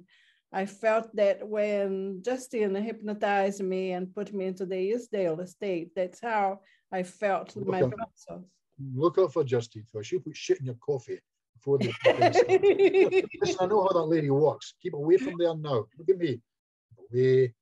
I felt that when Justin hypnotized me and put me into the Eastdale estate, that's how I felt my process.
Look out for Justine, for she put shit in your coffee before the thing Listen, I know how that lady works. Keep away from there now. Look at me. Away.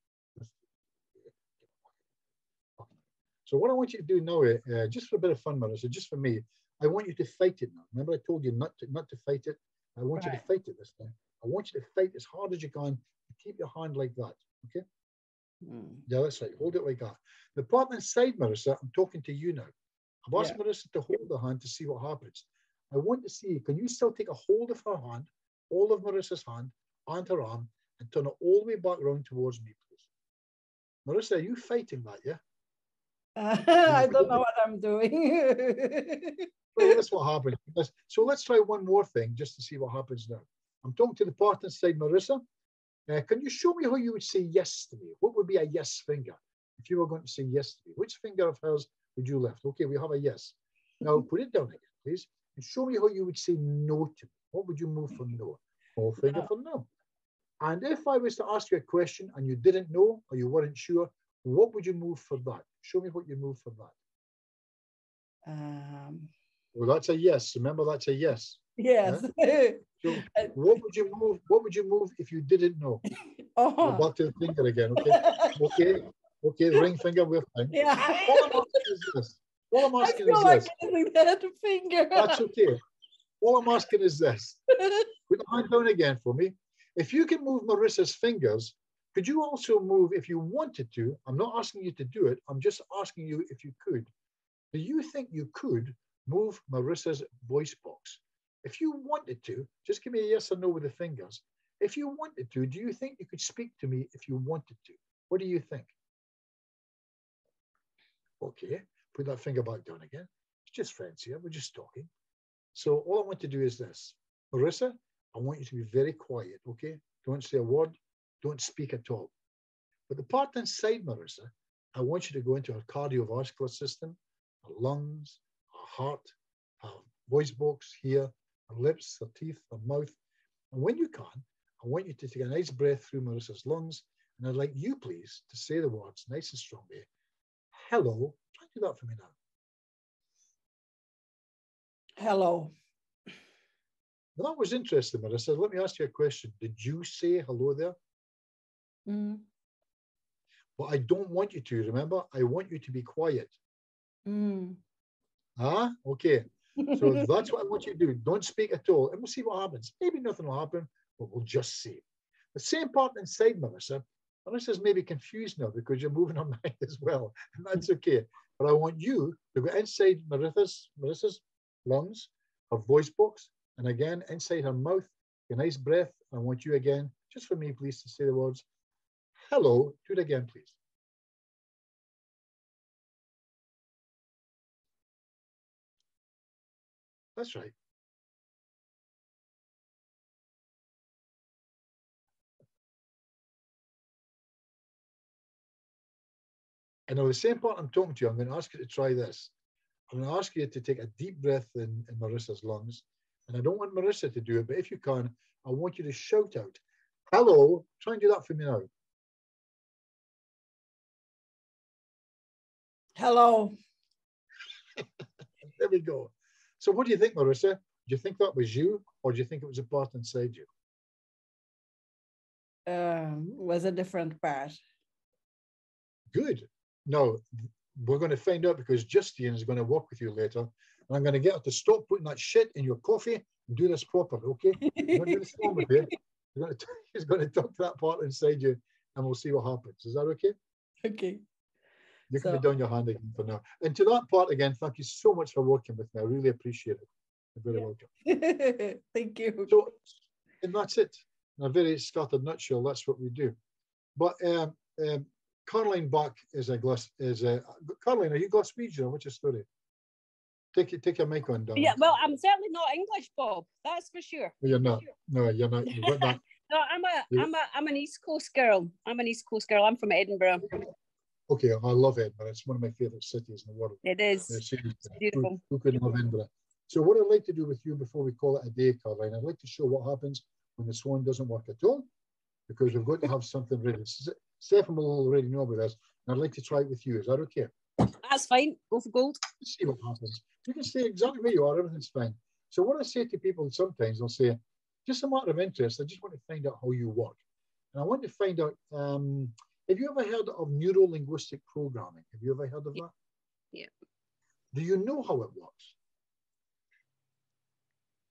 So what I want you to do now, just for a bit of fun, Marissa, just for me, I want you to fight it now. Remember I told you not to fight it? I want you to fight it this time. I want you to fight as hard as you can and keep your hand like that, okay? Yeah, that's right. Hold it like that. The part inside, Marissa, I'm talking to you now. I've asked Marissa to hold the hand to see what happens. I want to see, can you still take a hold of her hand, all of Marissa's hand, and her arm, and turn it all the way back around towards me, please? Marissa, are you fighting that, yeah?
I don't know what I'm doing.
Well, that's what happens. So let's try one more thing just to see what happens now. I'm talking to the part inside, Marissa. Can you show me how you would say yes to me? What would be a yes finger if you were going to say yes to me? Which finger of hers would you lift? Okay, we have a yes. Now put it down again, please, and show me how you would say no to me. What would you move for no? Small finger for no. And if I was to ask you a question and you didn't know or you weren't sure, what would you move for that? Show me what you move for that. Well, that's a yes. Remember, that's a yes.
Yes.
Yeah? So what would you move? What would you move if you didn't know? Go back to the finger again. Okay. Okay. Ring finger. We're fine.
Yeah.
All I'm asking is this. All I'm asking is this.
That finger.
That's okay. All I'm asking is this. Put the hand down again for me. If you can move Marissa's fingers, could you also move if you wanted to? I'm not asking you to do it. I'm just asking you if you could. Do you think you could move Marissa's voice box? If you wanted to, just give me a yes or no with the fingers. If you wanted to, do you think you could speak to me if you wanted to? What do you think? Okay, put that finger back down again. It's just friends here. We're just talking. So all I want to do is this. Marissa, I want you to be very quiet, okay? Don't say a word. Don't speak at all. But the part inside Marissa, I want you to go into her cardiovascular system, her lungs, her heart, her voice box here, her lips, her teeth, her mouth. And when you can, I want you to take a nice breath through Marissa's lungs. And I'd like you, please, to say the words nice and strongly. Hello. Try and do that for me now.
Hello.
Well, that was interesting, Marissa. Let me ask you a question. Did you say hello there? But I don't want you to, remember? I want you to be quiet. Okay. So that's what I want you to do. Don't speak at all. And we'll see what happens. Maybe nothing will happen, but we'll just see. The same part inside Marissa. Marissa's maybe confused now because you're moving her mind as well. And that's okay. But I want you to go inside Marissa's lungs, her voice box, and again, inside her mouth, a nice breath. I want you again, just for me, please, to say the words, hello. Do it again, please. That's right. And now the same part I'm talking to you, I'm going to ask you to try this. I'm going to ask you to take a deep breath in Marissa's lungs. And I don't want Marissa to do it, but if you can, I want you to shout out, hello. Try and do that for me now.
Hello.
There we go. So what do you think, Marissa? Do you think that was you, or do you think it was a part inside you?
Was a different part.
Good. No, we're going to find out because Justine is going to work with you later. And I'm going to get her to stop putting that shit in your coffee and do this properly, okay? You're going to do this wrong with you. He's going to talk to that part inside you and we'll see what happens. Is that okay?
Okay.
You can be down your hand again for now. And to that part again, thank you so much for working with me. I really appreciate it. You're very welcome.
Thank you.
So, and that's it. In a very scattered nutshell, that's what we do. But Caroline Bach is Caroline, are you Glaswegian or what's your story? Take your mic on, darling.
Yeah, well, I'm certainly not English, Bob. That's for sure.
No, you're not. No, you're not. You've got that.
No, I'm an East Coast girl. I'm an East Coast girl. I'm from Edinburgh.
Okay, I love Edinburgh. It's one of my favourite cities in the world.
It is.
It's
beautiful.
Who could love Edinburgh? So what I'd like to do with you before we call it a day, Caroline, I'd like to show what happens when the swan doesn't work at all, because we've got to have something ready. Stefan will already know about this, and I'd like to try it with you. Is that okay?
That's fine. Go for gold.
Let's see what happens. You can stay exactly where you are. Everything's fine. So what I say to people sometimes, they'll say, just a matter of interest, I just want to find out how you work. And I want to find out, have you ever heard of neuro-linguistic programming? Have you ever heard of that?
Yeah.
Do you know how it works?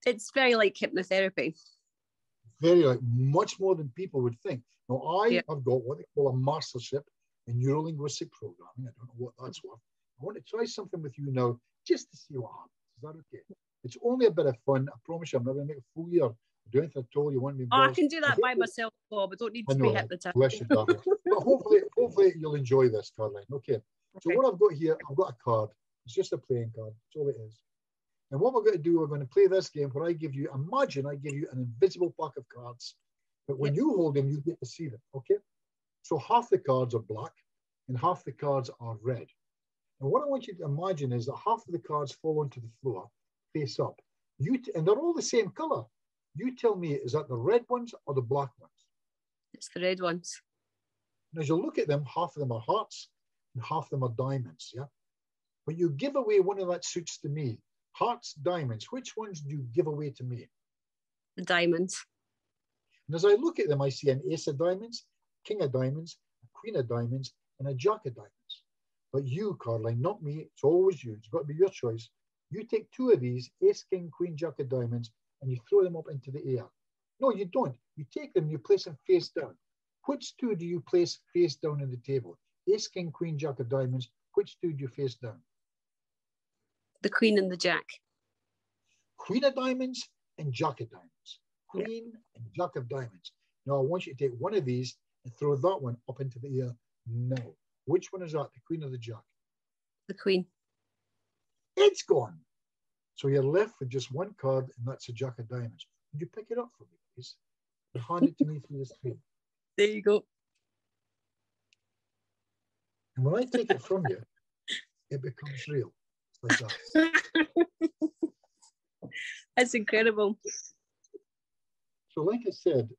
It's very like hypnotherapy.
Very like, much more than people would think. Now, I
Yeah.
have got what they call a mastership in neuro-linguistic programming. I don't know what that's worth. I want to try something with you now, just to see what happens. Is that okay? It's only a bit of fun. I promise you, I'm not going to make a fool year. Do anything at all. You want me?
Oh, I can do that by myself, Bob. I don't need to be hypnotized.
Bless you, darling. But hopefully you'll enjoy this, Caroline. Okay. So what I've got here, I've got a card. It's just a playing card. That's all it is. And what we're going to do, we're going to play this game where I give you, imagine I give you an invisible pack of cards, but when you hold them, you get to see them. Okay. So half the cards are black and half the cards are red. And what I want you to imagine is that half of the cards fall onto the floor, face up. And they're all the same color. You tell me, is that the red ones or the black ones?
It's the red ones.
And as you look at them, half of them are hearts and half of them are diamonds, yeah? But you give away one of that suits to me. Hearts, diamonds. Which ones do you give away to me?
The diamonds.
And as I look at them, I see an ace of diamonds, king of diamonds, a queen of diamonds, and a jack of diamonds. But you, Caroline, not me. It's always you. It's got to be your choice. You take two of these, ace, king, queen, jack of diamonds, and you throw them up into the air. No, you don't. You take them, you place them face down. Which two do you place face down on the table? Ace, king, queen, jack of diamonds. Which two do you face down?
The queen and the jack.
Queen of diamonds and jack of diamonds. Queen and jack of diamonds. Now, I want you to take one of these and throw that one up into the air. No. Which one is that, the queen or the jack?
The queen.
It's gone. So you're left with just one card, and that's a jack of diamonds. Would you pick it up for me, please? And hand it to me through the screen.
There you go.
And when I take it from you, it becomes real. It's like that.
That's incredible.
So like I said,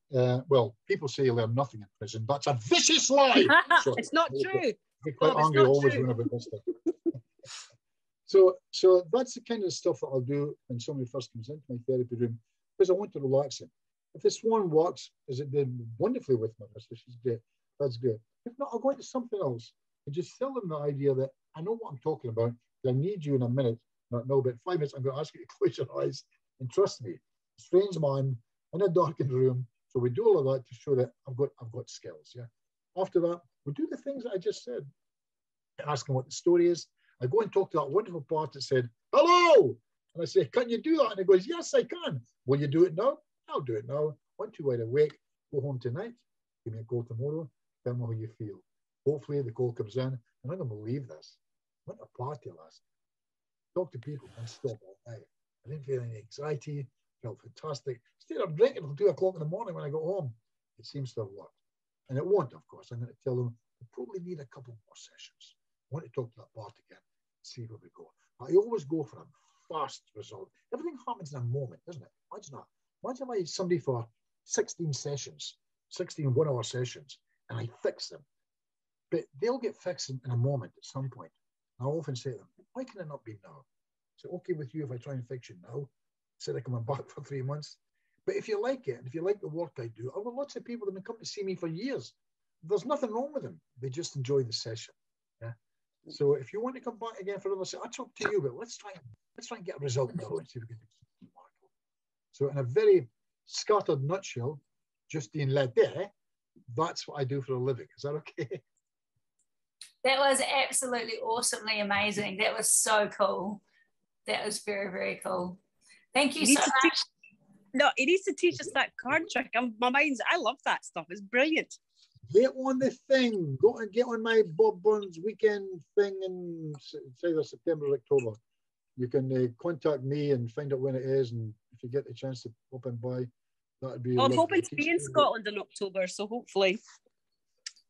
well, people say you learn nothing in prison. That's a vicious lie.
It's not true.
Be quite angry always when about this stuff. So that's the kind of stuff that I'll do when somebody first comes into my therapy room, because I want to relax him. If the swan works, as it did wonderfully with my mistress, she's great. That's great. If not, I'll go into something else and just tell them the idea that I know what I'm talking about. I need you in a minute, not no, but 5 minutes. I'm going to ask you to close your eyes and trust me. A strange man in a darkened room. So we do all of that to show that I've got skills. Yeah. After that, we do the things that I just said. I ask him what the story is. I go and talk to that wonderful part that said, hello. And I say, can you do that? And he goes, yes, I can. Will you do it now? I'll do it now. 1, 2, wide awake. Go home tonight. Give me a call tomorrow. Tell me how you feel. Hopefully the call comes in. And I'm going to believe this. I went to a party last night. Talked to people and stop all night. I didn't feel any anxiety. Felt fantastic. Stayed up drinking until 2 o'clock in the morning when I got home. It seems to have worked. And it won't, of course. I'm going to tell them we probably need a couple more sessions. I want to talk to that part again. See where we go. I always go for a fast result. Everything happens in a moment, doesn't it? Imagine that. Imagine I had somebody for 16 sessions, 16 one-hour sessions, and I fix them. But they'll get fixed in a moment at some point. I often say to them, why can it not be now? Is it okay with you if I try and fix you now? Instead of coming back for 3 months? But if you like it, and if you like the work I do, I've got lots of people that have been coming to see me for years. There's nothing wrong with them. They just enjoy the session. Yeah. So if you want to come back again for another session, I'll talk to you, but let's try and get a result now and see if we can do something remarkable. So in a very scattered nutshell, Justine Ledé, that's what I do for a living. Is that okay?
That was absolutely awesomely amazing. That was so cool. That was very, very cool. Thank you so much.
No, he needs to teach us that card trick. I love that stuff. It's brilliant.
Get on the thing. Go and get on my Bob Burns weekend thing in either September or October. You can contact me and find out when it is, and if you get the chance to pop in by, that'd be.
I'm hoping to be in Scotland in October, so hopefully.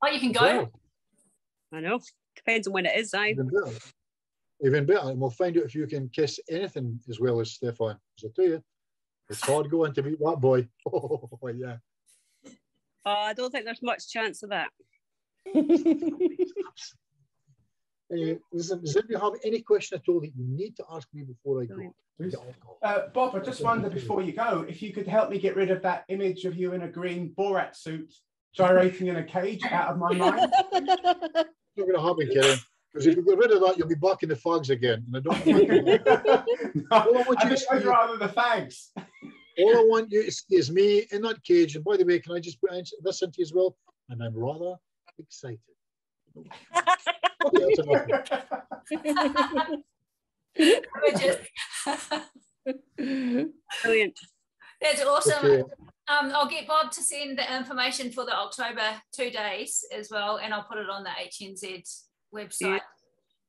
Oh, you can go.
Yeah.
I know. Depends on when it is.
Even better. And we'll find out if you can kiss anything as well as Stefan. As I tell you, it's hard going to beat that boy. Oh yeah.
I don't think there's much chance of that.
Does anybody have any question at all that you need to ask me before I go?
Bob, I just wonder before you go, if you could help me get rid of that image of you in a green Borat suit gyrating in a cage out of my mind.
It's not going to happen, Kerry. Because if you get rid of that, you'll be barking the fags again. And I don't want
I think I'd rather the fags.
All I want you to see is me in that cage. And by the way, can I just put this into you as well? And I'm rather excited. Okay, that's enough.
Brilliant.
That's awesome.
Okay.
I'll get Bob to send the information for the October 2 days as well, and I'll put it on the HNZ website.
Yeah.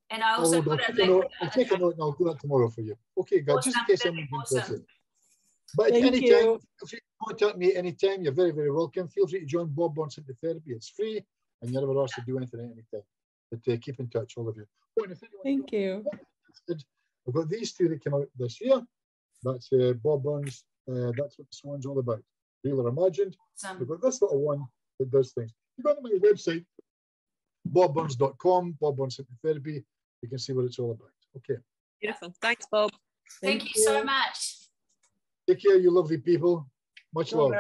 And I also put
I'll take a note and I'll do that tomorrow for you. Okay, guys,
awesome.
just in case someone's interested. But at any time, feel free to contact me anytime. You're very, very welcome. Feel free to join Bob Burns Therapy. It's free, and you're never asked to do anything at any time. But keep in touch, all of you. Oh,
Thank you.
I've got these two that came out this year. That's Bob Burns. That's what the swan's all about. Real or imagined. We've got this little one that does things. You go to my website, bobburns.com, Bob Burns Therapy. You can see what it's all about. Okay.
Beautiful. Thanks, Bob.
Thank you so much.
Take care, you lovely people. Much love.